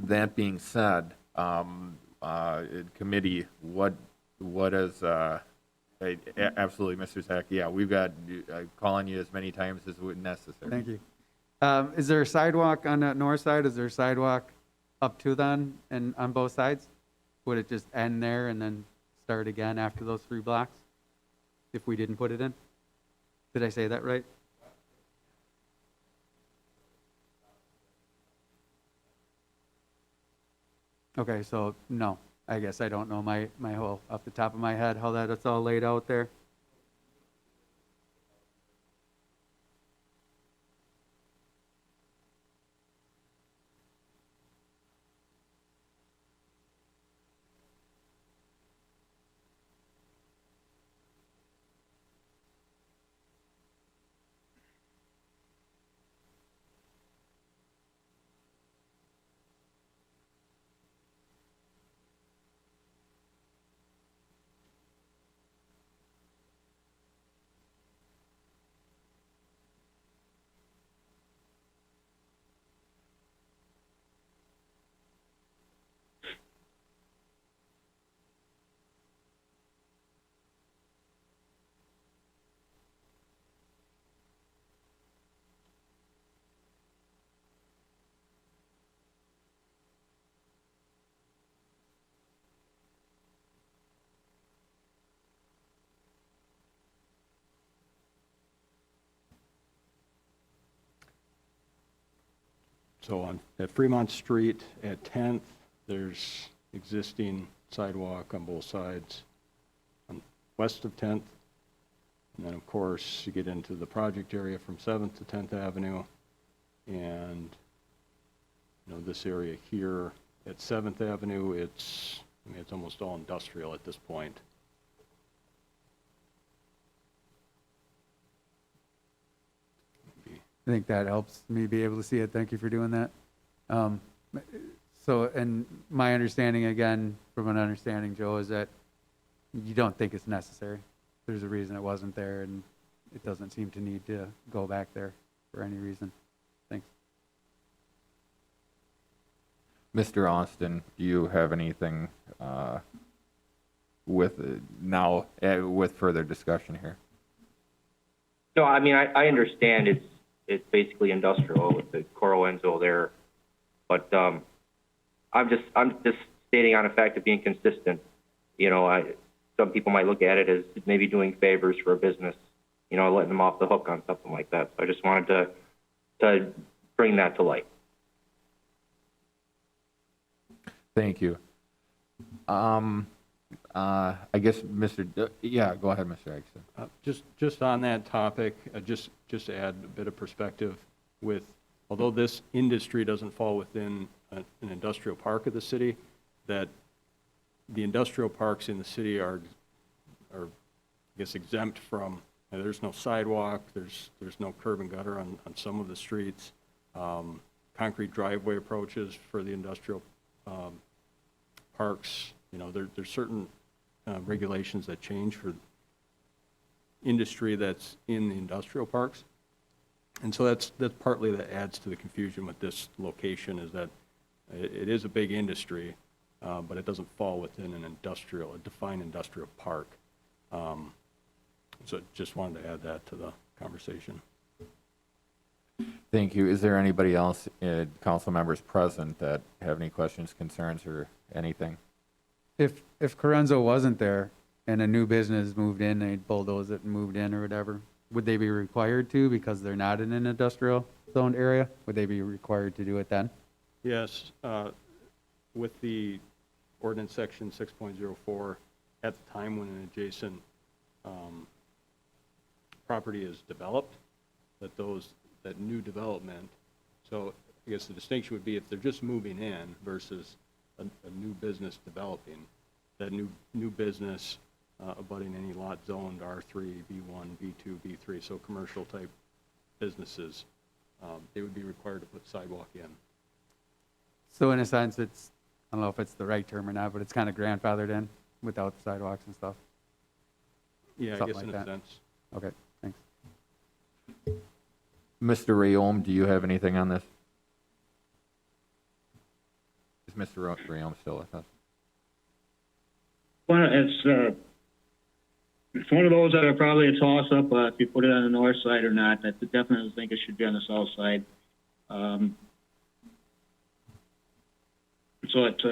That being said, committee, what is, absolutely, Mr. Zach, yeah, we've got, calling you as many times as necessary. Thank you. Is there a sidewalk on that north side? Is there a sidewalk up to then and on both sides? Would it just end there and then start again after those 3 blocks? If we didn't put it in? Did I say that right? Okay, so no, I guess I don't know my whole, off the top of my head, how that's all laid out there. So at Fremont Street at 10th, there's existing sidewalk on both sides west of 10th. And then, of course, you get into the project area from 7th to 10th Avenue. And, this area here at 7th Avenue, it's almost all industrial at this point. I think that helps me be able to see it. Thank you for doing that. So, and my understanding, again, from an understanding, Joe, is that you don't think it's necessary. There's a reason it wasn't there, and it doesn't seem to need to go back there for any reason. Thanks. Mr. Austin, do you have anything with further discussion here? No, I mean, I understand it's basically industrial with the Coro Enzo there, but I'm just stating on a fact of being consistent. Some people might look at it as maybe doing favors for a business, letting them off the hook on something like that. So I just wanted to bring that to light. Thank you. I guess yeah, go ahead, Mr. Eggston. Just on that topic, just to add a bit of perspective although this industry doesn't fall within an industrial park of the city, that the industrial parks in the city are I guess, exempt from, there's no sidewalk, there's no curb and gutter on some of the streets, concrete driveway approaches for the industrial parks. There's certain regulations that change for industry that's in the industrial parks. And so that's partly that adds to the confusion with this location, is that it is a big industry, but it doesn't fall within a defined industrial park. So just wanted to add that to the conversation. Thank you. Is there anybody else, council members present, that have any questions, concerns, or anything? If Corenzo wasn't there and a new business moved in, they'd bulldoze it and moved in or whatever, would they be required to, because they're not in an industrial zoned area? Would they be required to do it then? Yes, with the ordinance section 6.04, at the time when an adjacent property is developed, that new development, so I guess the distinction would be if they're just moving in versus a new business developing, that new business abutting any lot zoned R3, B1, B2, B3, so commercial type businesses, they would be required to put sidewalk in. So in a sense, it's, I don't know if it's the right term or not, but it's kind of grandfathered in without sidewalks and stuff. Yeah, I Something guess in like a that. sense. Okay, thanks. Mr. Rayom, do you have anything on this? Is Mr. Rayom still with us? Well, it's one of those that are probably a toss-up, if you put it on the north side or not. I definitely think it should be on the south side. So it's,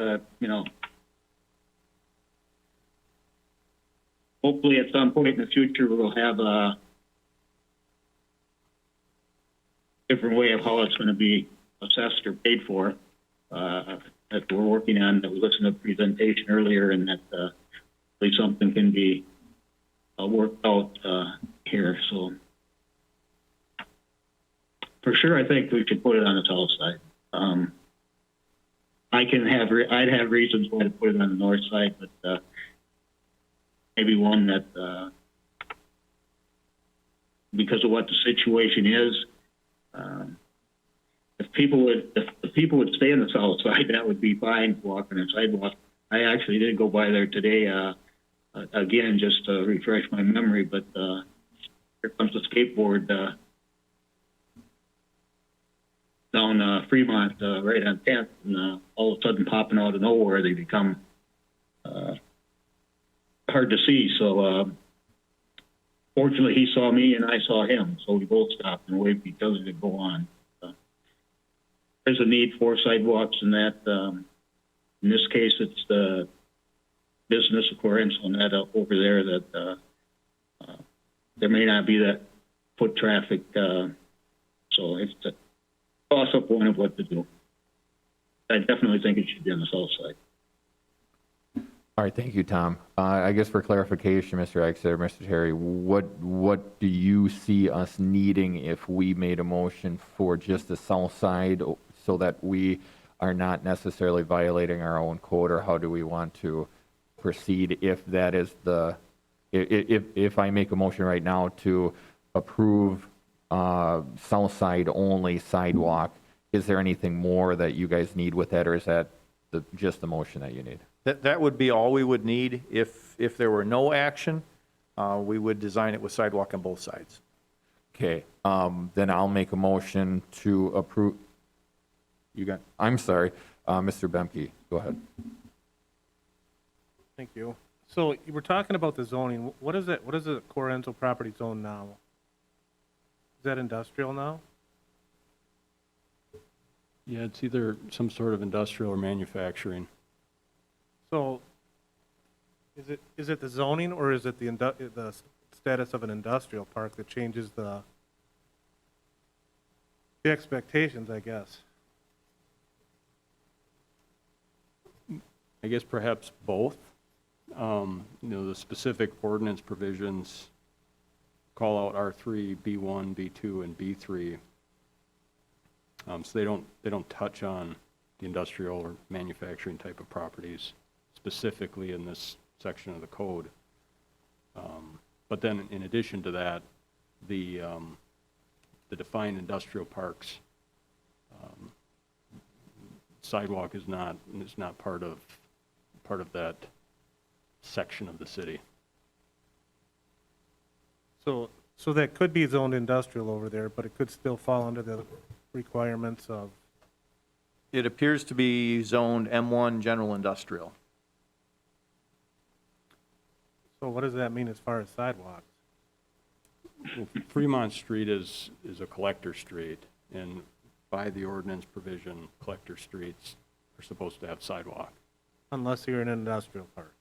hopefully at some point in the future, we'll have a different way of how it's going to be assessed or paid for, that we're working on, that we listened to the presentation earlier, and that hopefully something can be worked out here. So for sure, I think we should put it on the south side. I'd have reasons why to put it on the north side, but maybe one that because of what the situation is, if people would stay on the south side, that would be fine, walking the sidewalk. I actually did go by there today, again, just to refresh my memory, but here comes the skateboard down Fremont, right on 10th, and all of a sudden popping out of nowhere, they become hard to see. So fortunately, he saw me and I saw him, so we both stopped and waved because it could go on. There's a need for sidewalks in that. In this case, it's the business occurrence on that up over there that there may not be that foot traffic. So it's a toss-up one of what to do. I definitely think it should be on the south side. All right, thank you, Tom. I guess for clarification, Mr. Exeter, Mr. Terry, what do you see us needing if we made a motion for just the south side so that we are not necessarily violating our own code, or how do we want to proceed if that is if I make a motion right now to approve south side only sidewalk, is there anything more that you guys need with that, or is that just the motion that you need? That would be all we would need. If there were no action, we would design it with sidewalk on both sides. Okay, then I'll make a motion to approve. I'm sorry, Mr. Bemke, go ahead. Thank you. So we're talking about the zoning. What is it? What is a core rental property zone now? Is that industrial now? Yeah, it's either some sort of industrial or manufacturing. So is it the zoning, or is it the status of an industrial park that changes the expectations, I guess? I guess perhaps both. The specific ordinance provisions call out R3, B1, B2, and B3. So they don't touch on the industrial or manufacturing type of properties specifically in this section of the code. But then in addition to that, the defined industrial parks, sidewalk is not part of that section of the city. So that could be zoned industrial over there, but it could still fall under the requirements of. It appears to be zoned M1 general industrial. So what does that mean as far as sidewalks? Well, Fremont Street is a collector street, and by the ordinance provision, collector streets are supposed to have sidewalk. Unless you're in an industrial park.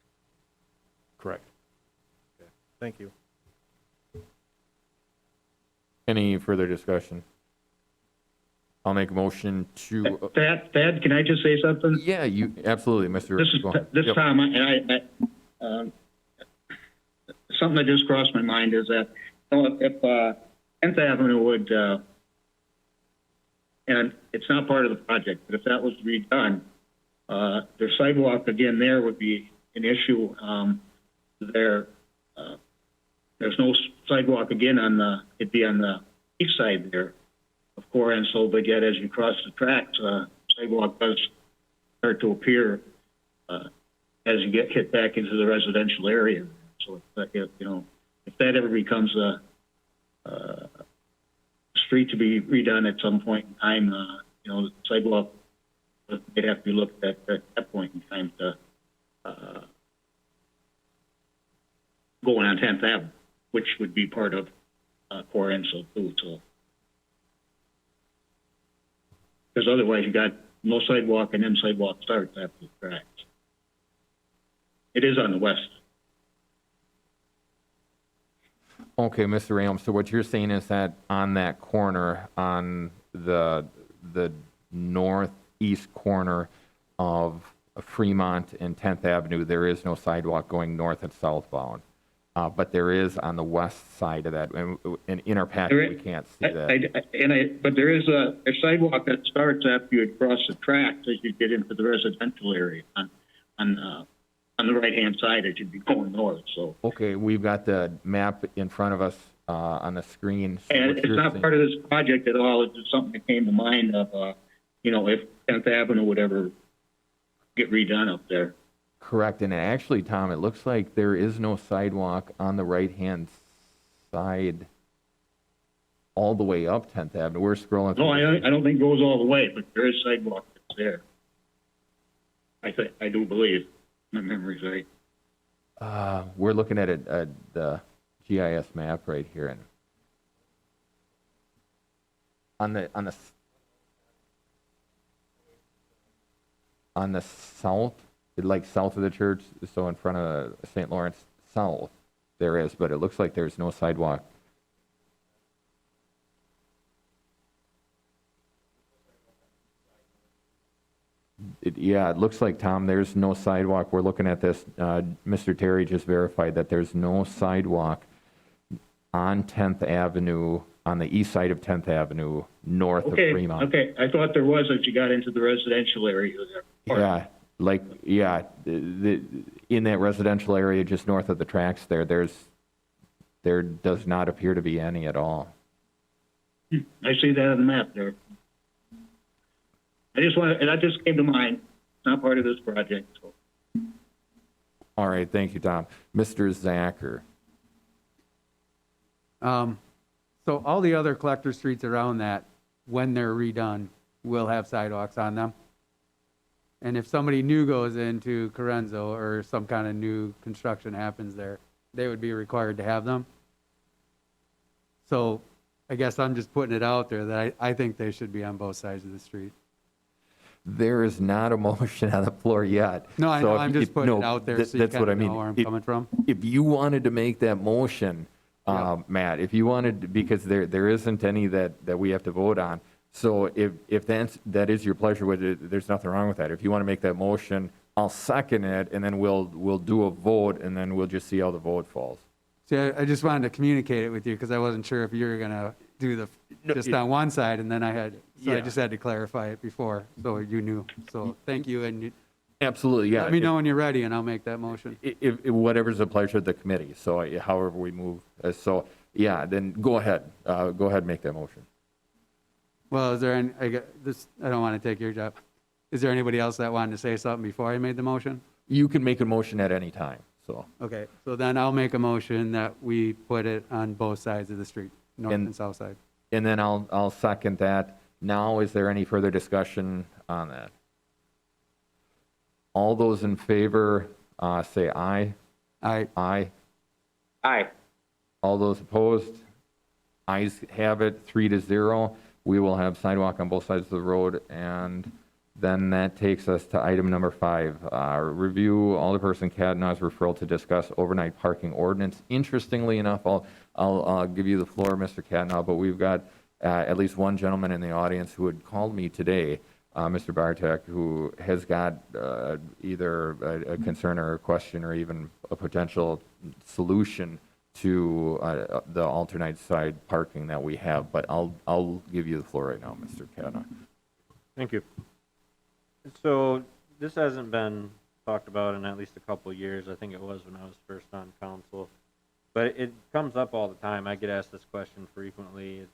Correct. Okay. Thank you. Any further discussion? I'll make a motion to. Thad, can I just say something? Yeah, you absolutely, Mr. Go ahead. This Yep. time, something that just crossed my mind is that if 10th Avenue would, and it's not part of the project, but if that was redone, their sidewalk again there would be an issue. There's no sidewalk again it'd be on the east side there of Corenso, but yet as you cross the tracks, sidewalk does start to appear as you get hit back into the residential area. So if that ever becomes a street to be redone at some point in time, the sidewalk they'd have to be looked at that point in time to going on 10th Avenue, which would be part of Corenso too. So, because otherwise you got no sidewalk and then sidewalk starts after the tracks. It is on the west. Okay, Mr. Rayom, so what you're saying is that on that corner, on the northeast corner of Fremont and 10th Avenue, there is no sidewalk going north and southbound. But there is on the west side of that, and in our package, we can't see that. But there is a sidewalk that starts after you cross the tracks as you get into the residential area on the right-hand side as you'd be going north. So Okay, we've got the map in front of us on the screen. So and what it's you're not saying- part of this project at all. It's just something that came to mind of, if 10th Avenue would ever get redone up there. Correct, and actually, Tom, it looks like there is no sidewalk on the right-hand side all the way up 10th Avenue. We're scrolling No, through. I don't think it goes all the way, but there is sidewalk that's there. I do believe. My memory's right. We're looking at the GIS map right here, and on the south, like south of the church, so in front of St. Lawrence South, there is, but it looks like there's no sidewalk. It looks like, Tom, there's no sidewalk. We're looking at this. Mr. Terry just verified that there's no sidewalk on 10th Avenue, on the east side of 10th Avenue, north of Fremont. Okay, I thought there was as you got into the residential area there. In that residential area just north of the tracks there does not appear to be any at all. I see that on the map there. That just came to mind. It's not part of this project. So. All right, thank you, Tom. Mr. Zacher. So all the other collector streets around that, when they're redone, will have sidewalks on them. And if somebody new goes into Corenso or some kind of new construction happens there, they would be required to have them. So I guess I'm just putting it out there that I think they should be on both sides of the street. There is not a motion on the floor yet. No, I So know, if I'm you- just putting it no, out there that- so you that's what I kind of mean. know where I'm If- coming from. If you wanted to make that motion, Matt, if you wanted, because there isn't any that we have to vote on. So if that is your pleasure with it, there's nothing wrong with that. If you want to make that motion, I'll second it, and then we'll do a vote, and then we'll just see how the vote falls. See, I just wanted to communicate it with you because I wasn't sure if you were going to do just on one side, and then I just had to clarify it before, so you knew. So thank you, and Absolutely, yeah. let me know when you're ready, and I'll make that motion. If whatever's the pleasure of the committee, so however we move. So, yeah, then go ahead. Go ahead and make that motion. Well, is there any, I don't want to take your job. Is there anybody else that wanted to say something before I made the motion? You can make a motion at any time, so. Okay, so then I'll make a motion that we put it on both sides of the street, north and south side. And then I'll second that. Now, is there any further discussion on that? All those in favor, say aye. Aye. Aye. Aye. All those opposed? Ayes have it, 3-0. We will have sidewalk on both sides of the road, and then that takes us to item number 5. Review Alderperson Cadenaugh's referral to discuss overnight parking ordinance. Interestingly enough, I'll give you the floor, Mr. Cadenough, but we've got at least one gentleman in the audience who had called me today, Mr. Bartek, who has got either a concern or a question or even a potential solution to the alternate side parking that we have, but I'll give you the floor right now, Mr. Kavanaugh. Thank you. So this hasn't been talked about in at least a couple of years. I think it was when I was first on council. But it comes up all the time. I get asked this question frequently,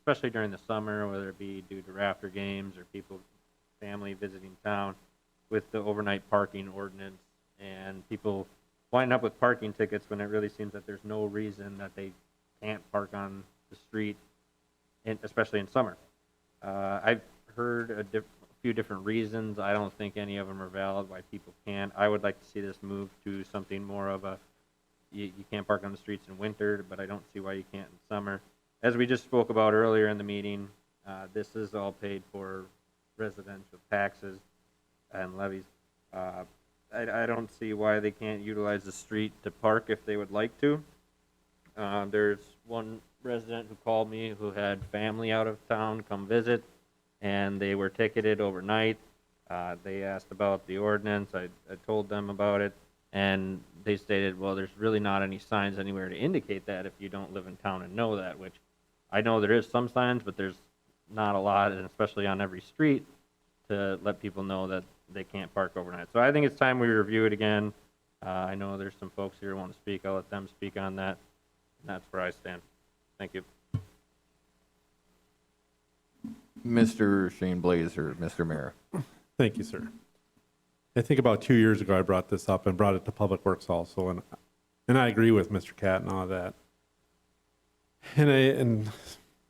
especially during the summer, whether it be due to rafter games or people, family visiting town, with the overnight parking ordinance and people wind up with parking tickets when it really seems that there's no reason that they can't park on the street, especially in summer. I've heard a few different reasons. I don't think any of them are valid why people can't. I would like to see this move to something more of a, you can't park on the streets in winter, but I don't see why you can't in summer. As we just spoke about earlier in the meeting, this is all paid for residential taxes and levies. I don't see why they can't utilize the street to park if they would like to. There's one resident who called me who had family out of town come visit, and they were ticketed overnight. They asked about the ordinance. I told them about it, and they stated, well, there's really not any signs anywhere to indicate that if you don't live in town and know that, which I know there is some signs, but there's not a lot, and especially on every street, to let people know that they can't park overnight. So I think it's time we review it again. I know there's some folks here who want to speak. I'll let them speak on that. And that's where I stand. Thank you. Mr. Shane Blazer, Mr. Mayor. Thank you, sir. I think about 2 years ago I brought this up and brought it to Public Works also, and I agree with Mr. Kavanaugh that, and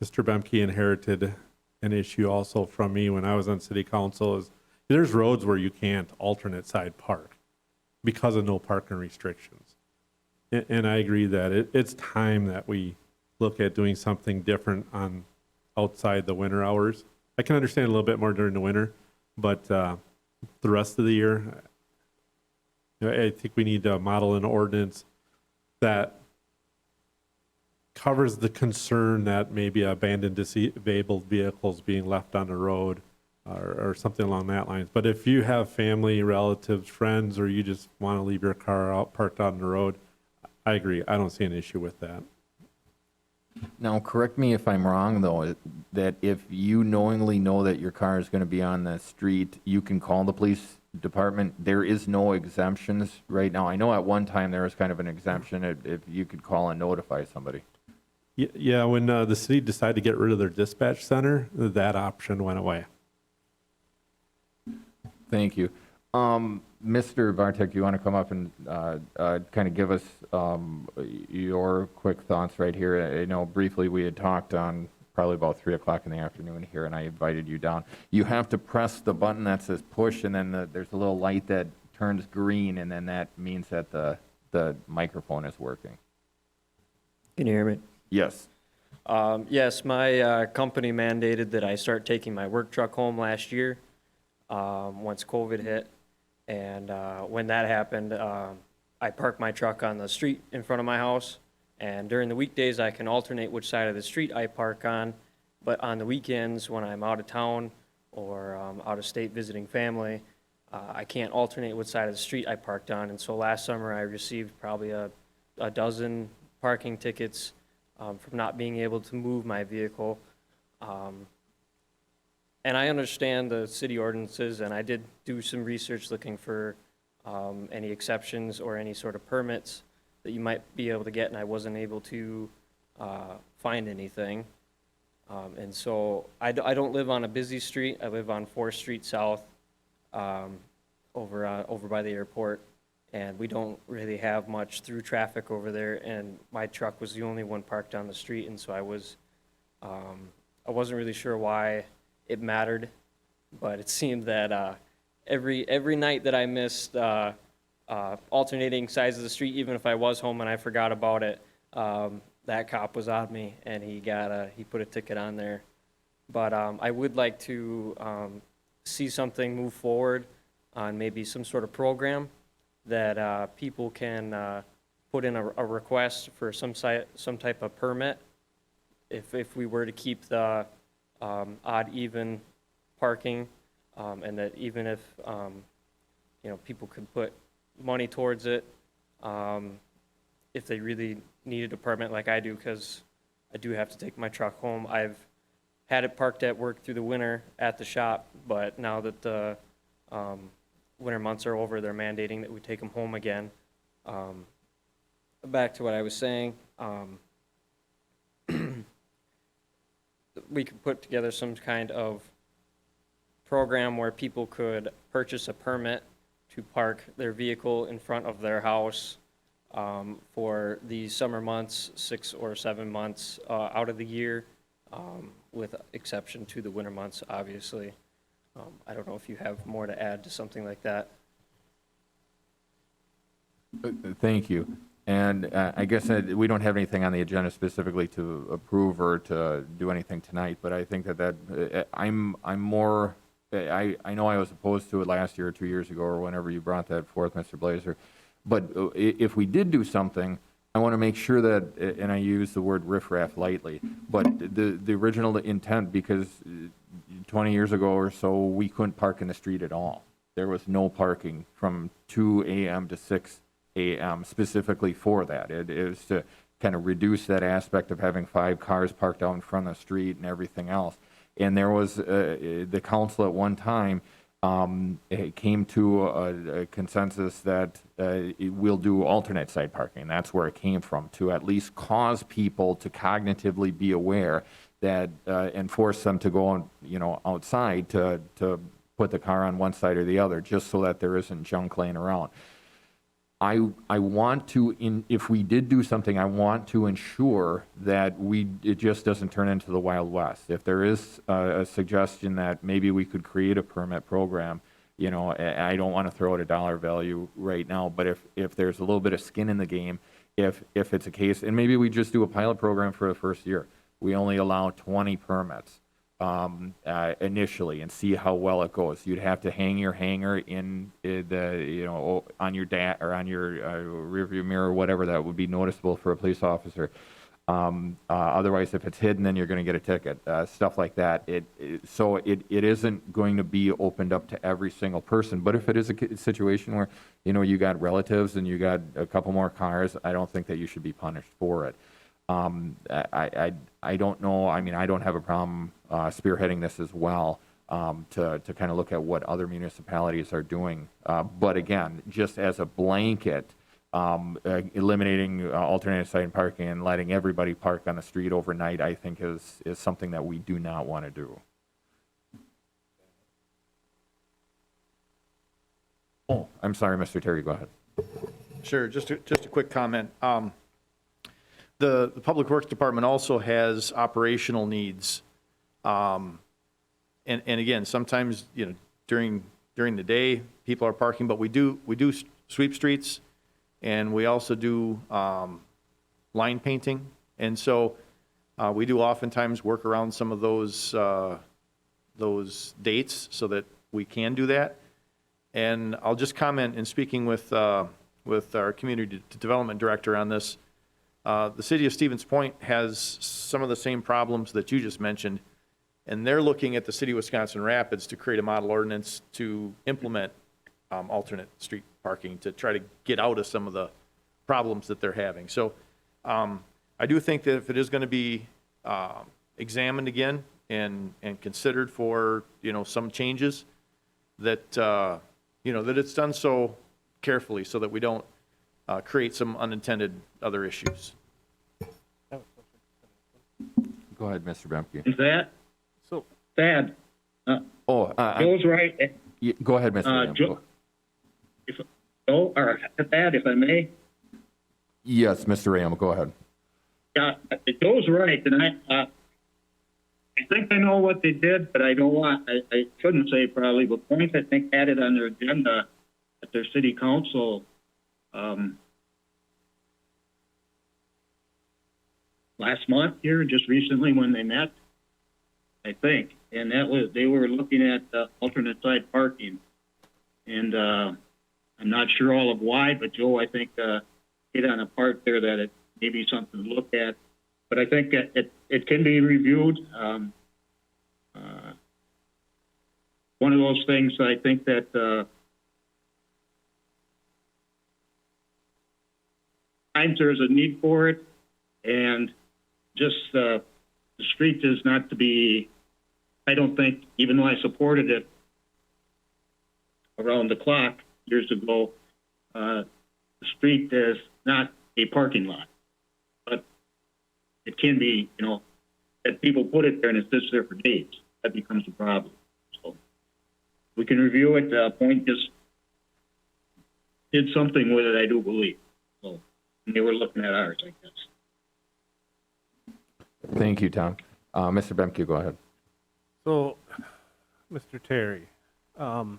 Mr. Bemke inherited an issue also from me when I was on city council, is there's roads where you can't alternate side park because of no parking restrictions. And I agree that it's time that we look at doing something different on outside the winter hours. I can understand a little bit more during the winter, but the rest of the year, I think we need to model an ordinance that covers the concern that maybe abandoned disabled vehicles being left on the road or something along that lines. But if you have family, relatives, friends, or you just want to leave your car out parked on the road, I agree. I don't see an issue with that. Now, correct me if I'm wrong, though, that if you knowingly know that your car is going to be on the street, you can call the police department. There is no exemptions right now. I know at one time there was kind of an exemption if you could call and notify somebody. Yeah, when the city decided to get rid of their dispatch center, that option went away. Thank you. Mr. Bartek, you want to come up and kind of give us your quick thoughts right here? I know briefly we had talked on probably about 3 o'clock in the afternoon here, and I invited you down. You have to press the button that says push, and then there's a little light that turns green, and then that means that the microphone is working. Can you hear me? Yes. Yes, my company mandated that I start taking my work truck home last year once COVID hit. And when that happened, I parked my truck on the street in front of my house. And during the weekdays, I can alternate which side of the street I park on. But on the weekends, when I'm out of town or out of state visiting family, I can't alternate which side of the street I parked on. And so last summer, I received probably a dozen parking tickets from not being able to move my vehicle. And I understand the city ordinances, and I did do some research looking for any exceptions or any sort of permits that you might be able to get, and I wasn't able to find anything. And so I don't live on a busy street. I live on 4th Street South over by the airport, and we don't really have much through traffic over there, and my truck was the only one parked on the street, and so I wasn't really sure why it mattered, but it seemed that every night that I missed alternating sides of the street, even if I was home and I forgot about it, that cop was on me, and he put a ticket on there. But I would like to see something move forward on maybe some sort of program that people can put in a request for some type of permit if we were to keep the odd-even parking, and that even if people could put money towards it, if they really needed a permit like I do, because I do have to take my truck home. I've had it parked at work through the winter at the shop, but now that the winter months are over, they're mandating that we take them home again. Back to what I was saying, we could put together some kind of program where people could purchase a permit to park their vehicle in front of their house for the summer months, 6 or 7 months out of the year, with exception to the winter months, obviously. I don't know if you have more to add to something like that. Thank you. And I guess we don't have anything on the agenda specifically to approve or to do anything tonight, but I think that I'm more, I know I was opposed to it last year or 2 years ago or whenever you brought that forth, Mr. Blazer. But if we did do something, I want to make sure that, and I use the word riffraff lightly, but the original intent, because 20 years ago or so, we couldn't park in the street at all. There was no parking from 2 a.m. to 6 a.m. specifically for that. It is to kind of reduce that aspect of having 5 cars parked out in front of the street and everything else. And there was, the council at one time it came to a consensus that we'll do alternate side parking. That's where it came from, to at least cause people to cognitively be aware that, and force them to go, outside to put the car on one side or the other, just so that there isn't junk laying around. I want to, if we did do something, I want to ensure that it just doesn't turn into the Wild West. If there is a suggestion that maybe we could create a permit program, I don't want to throw out a dollar value right now, but if there's a little bit of skin in the game, if it's a case, and maybe we just do a pilot program for the first year. We only allow 20 permits initially and see how well it goes. You'd have to hang your hanger in on your or on your rearview mirror, whatever that would be noticeable for a police officer. Otherwise, if it's hidden, then you're going to get a ticket. Stuff like that. So it isn't going to be opened up to every single person. But if it is a situation where you got relatives and you got a couple more cars, I don't think that you should be punished for it. I don't know. I mean, I don't have a problem spearheading this as well, to kind of look at what other municipalities are doing. But again, just as a blanket, eliminating alternative site parking and letting everybody park on the street overnight, I think is something that we do not want to do. Oh, I'm sorry, Mr. Terry, go ahead. Sure, just a quick comment. The Public Works Department also has operational needs. And again, sometimes, during the day, people are parking, but we do sweep streets, and we also do line painting. And so we do oftentimes work around some of those dates so that we can do that. And I'll just comment in speaking with our community development director on this. The city of Stevens Point has some of the same problems that you just mentioned, and they're looking at the city of Wisconsin Rapids to create a model ordinance to implement alternate street parking to try to get out of some of the problems that they're having. So I do think that if it is going to be examined again and considered for some changes, that that it's done so carefully so that we don't create some unintended other issues. Go ahead, Mr. Bemke. Is that? So, Thad. Joe's right. Go ahead, Mr. Bemke. Thad, if I may. Yes, Mr. Ram, go ahead. Yeah, Joe's right, and I think I know what they did, but I don't want, I shouldn't say probably, but Point, I think, had it on their agenda at their city council last month here, just recently when they met, I think, and they were looking at alternate side parking, and I'm not sure all of why, but Joe, I think, hit on a part there that it may be something to look at, but I think it can be reviewed. One of those things I think that times there's a need for it, and just the street is not to be, I don't think, even though I supported it around the clock years ago, the street is not a parking lot. But it can be, you know, that people put it there and it sits there for days. That becomes a problem. So we can review it. Point just did something with it, I do believe. So they were looking at ours, I guess. Thank you, Tom. Mr. Bemke, go ahead. So, Mr. Terry, how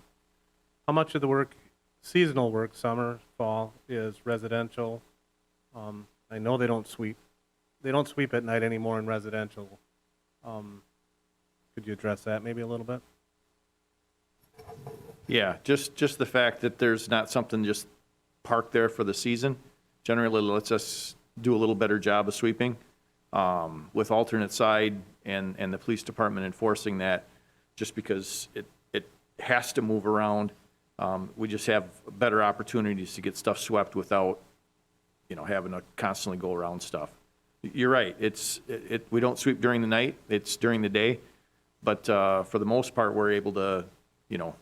much of the work, seasonal work, summer, fall, is residential? I know they don't sweep. They don't sweep at night anymore in residential. Could you address that maybe a little bit? Yeah, just the fact that there's not something just parked there for the season generally lets us do a little better job of sweeping. With alternate side and the police department enforcing that, just because it has to move around, we just have better opportunities to get stuff swept without, you know, having to constantly go around stuff. You're right, we don't sweep during the night, it's during the day, but for the most part, we're able to, you know,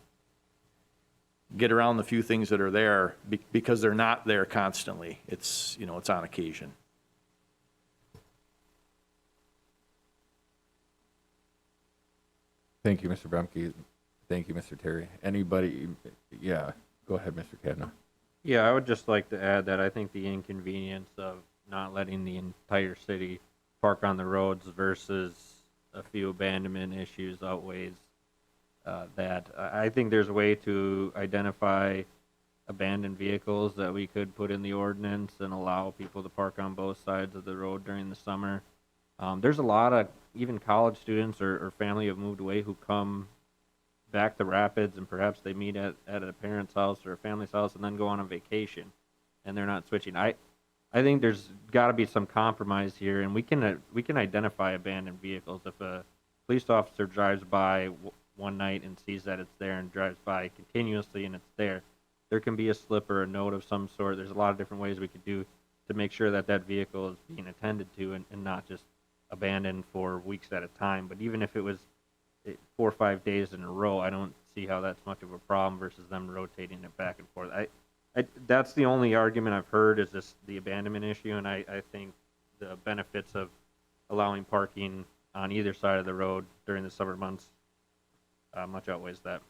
get around the few things that are there because they're not there constantly. It's, you know, it's on occasion. Thank you, Mr. Brumke. Thank you, Mr. Terry. Anybody? Yeah, go ahead, Mr. Cadna. Yeah, I would just like to add that I think the inconvenience of not letting the entire city park on the roads versus a few abandonment issues outweighs that. I think there's a way to identify abandoned vehicles that we could put in the ordinance and allow people to park on both sides of the road during the summer. There's a lot of even college students or family have moved away who come back to Rapids, and perhaps they meet at a parent's house or a family's house and then go on a vacation, and they're not switching. I think there's got to be some compromise here, and we can identify abandoned vehicles. If a police officer drives by one night and sees that it's there and drives by continuously and it's there can be a slip or a note of some sort. There's a lot of different ways we could do to make sure that that vehicle is being attended to and not just abandoned for weeks at a time. But even if it was 4 or 5 days in a row, I don't see how that's much of a problem versus them rotating it back and forth. That's the only argument I've heard is this the abandonment issue, and I think the benefits of allowing parking on either side of the road during the summer months much outweighs that.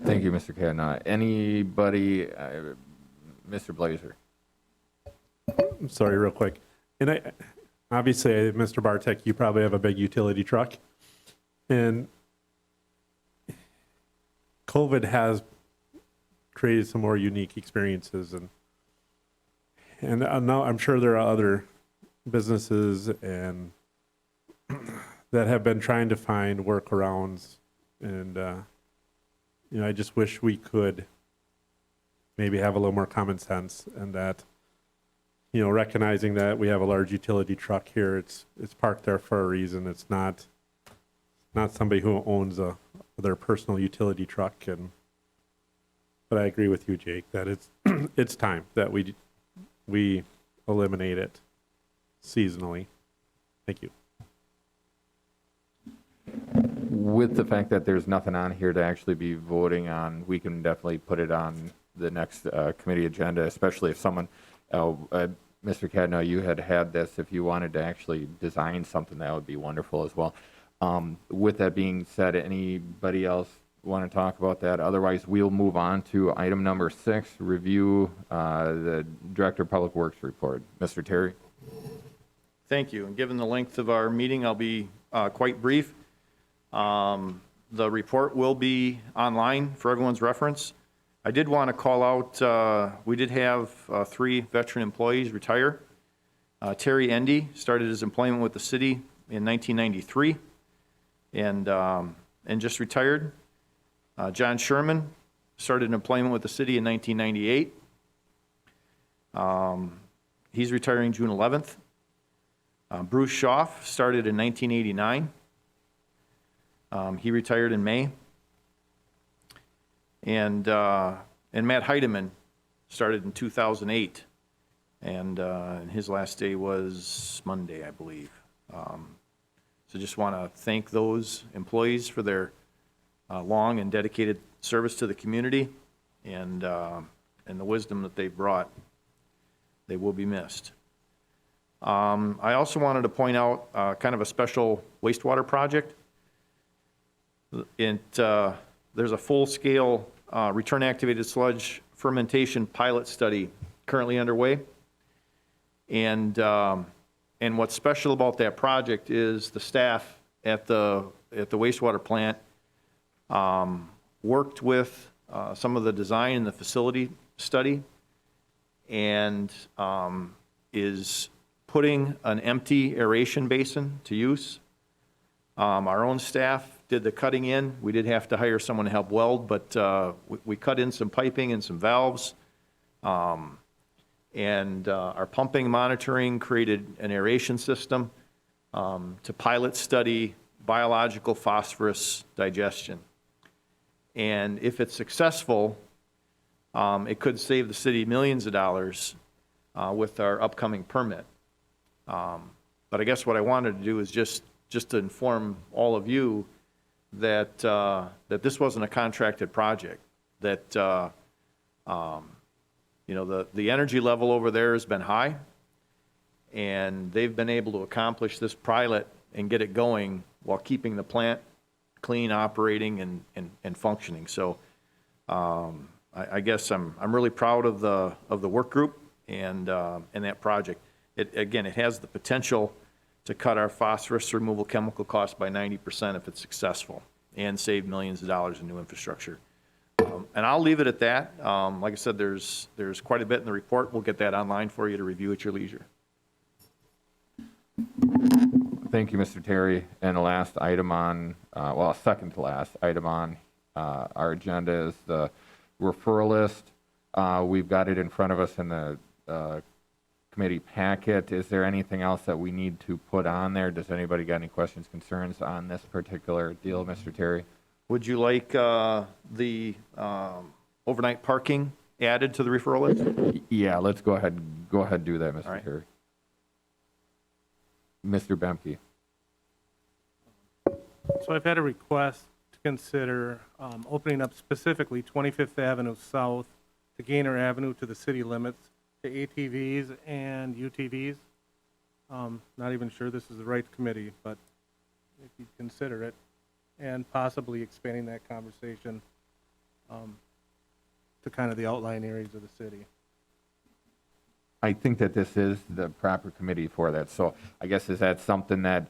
Thank you, Mr. Cadna. Anybody? Mr. Blazer. I'm sorry, real quick. And obviously, Mr. Bartek, you probably have a big utility truck. And COVID has created some more unique experiences. And now I'm sure there are other businesses and that have been trying to find workarounds. And, you know, I just wish we could maybe have a little more common sense and that, you know, recognizing that we have a large utility truck here, it's parked there for a reason. It's not somebody who owns their personal utility truck. But I agree with you, Jake, that it's time that we eliminate it seasonally. Thank you. With the fact that there's nothing on here to actually be voting on, we can definitely put it on the next committee agenda, especially if someone, Mr. Cadno, you had this. If you wanted to actually design something, that would be wonderful as well. With that being said, anybody else want to talk about that? Otherwise, we'll move on to item number 6, review the Director of Public Works report. Mr. Terry. Thank you. And given the length of our meeting, I'll be quite brief. The report will be online for everyone's reference. I did want to call out, we did have 3 veteran employees retire. Terry Endy started his employment with the city in 1993 and just retired. John Sherman started employment with the city in 1998. He's retiring June 11th. Bruce Schaff started in 1989. He retired in May. And Matt Heidemann started in 2008 And his last day was Monday, I believe. So just want to thank those employees for their long and dedicated service to the community and the wisdom that they brought. They will be missed. I also wanted to point out kind of a special wastewater project. There's a full-scale return-activated sludge fermentation pilot study currently underway. And what's special about that project is the staff at the wastewater plant worked with some of the design and the facility study and is putting an empty aeration basin to use. Our own staff did the cutting in. We did have to hire someone to help weld, but we cut in some piping and some valves. And our pumping monitoring created an aeration system to pilot study biological phosphorus digestion. And if it's successful, it could save the city millions of dollars with our upcoming permit. But I guess what I wanted to do is just to inform all of you that that this wasn't a contracted project, that you know, the energy level over there has been high, and they've been able to accomplish this pilot and get it going while keeping the plant clean, operating, and functioning. So I guess I'm really proud of the work group and that project. Again, it has the potential to cut our phosphorus removal chemical costs by 90% if it's successful, and save millions of dollars in new infrastructure. And I'll leave it at that. Like I said, there's quite a bit in the report. We'll get that online for you to review at your leisure. Thank you, Mr. Terry. And the last item on, well, second to last item on our agenda is the referral list. We've got it in front of us in the committee packet. Is there anything else that we need to put on there? Does anybody got any questions, concerns on this particular deal, Mr. Terry? Would you like the overnight parking added to the referral list? Yeah, let's go ahead and do that, Mr. Terry. Mr. Bemke. So I've had a request to consider opening up specifically 25th Avenue South to Gaynor Avenue to the city limits to ATVs and UTVs. Not even sure this is the right committee, but if you'd consider it, and possibly expanding that conversation to kind of the outlying areas of the city. I think that this is the proper committee for that. So I guess is that something that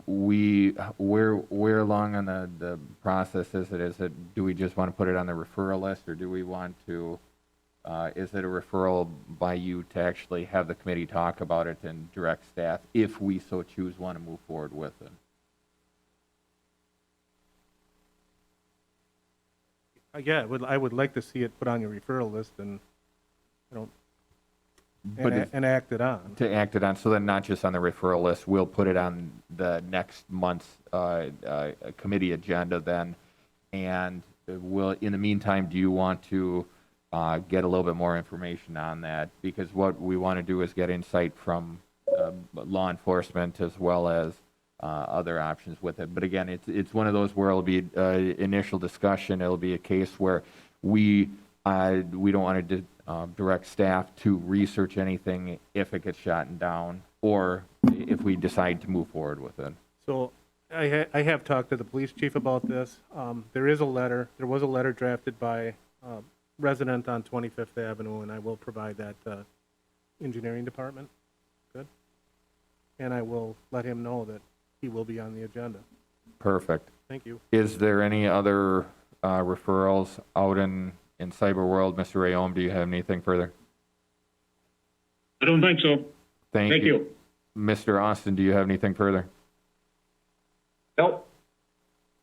where along on the process is it? Is it, do we just want to put it on the referral list, or do we want to, is it a referral by you to actually have the committee talk about it and direct staff, if we so choose, want to move forward with it? Yeah, I would like to see it put on your referral list and, and act it on. To act it on, so then not just on the referral list, we'll put it on the next month's committee agenda then. And will, in the meantime, do you want to get a little bit more information on that? Because what we want to do is get insight from law enforcement as well as other options with it. But again, it's one of those where it'll be initial discussion. It'll be a case where we don't want to direct staff to research anything if it gets shot down, or if we decide to move forward with it. So I have talked to the police chief about this. There was a letter drafted by a resident on 25th Avenue, and I will provide that to engineering department. Good. And I will let him know that he will be on the agenda. Perfect. Thank you. Is there any other referrals out in cyber world? Mr. Rayom, do you have anything further? I don't think so. Thank you. Mr. Austin, do you have anything further? Nope.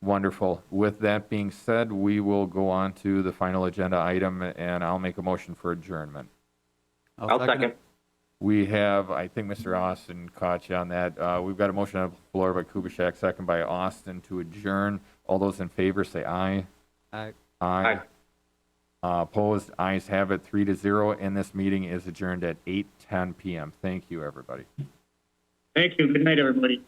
Wonderful. With that being said, we will go on to the final agenda item, and I'll make a motion for adjournment. I'll second. We have, I think Mr. Austin caught you on that. We've got a motion on the floor by Kubiszak, second by Austin, to adjourn. All those in favor say aye. Aye. Aye. Opposed, ayes have it, 3-0, and this meeting is adjourned at 8:10 PM. Thank you, everybody. Thank you. Good night, everybody.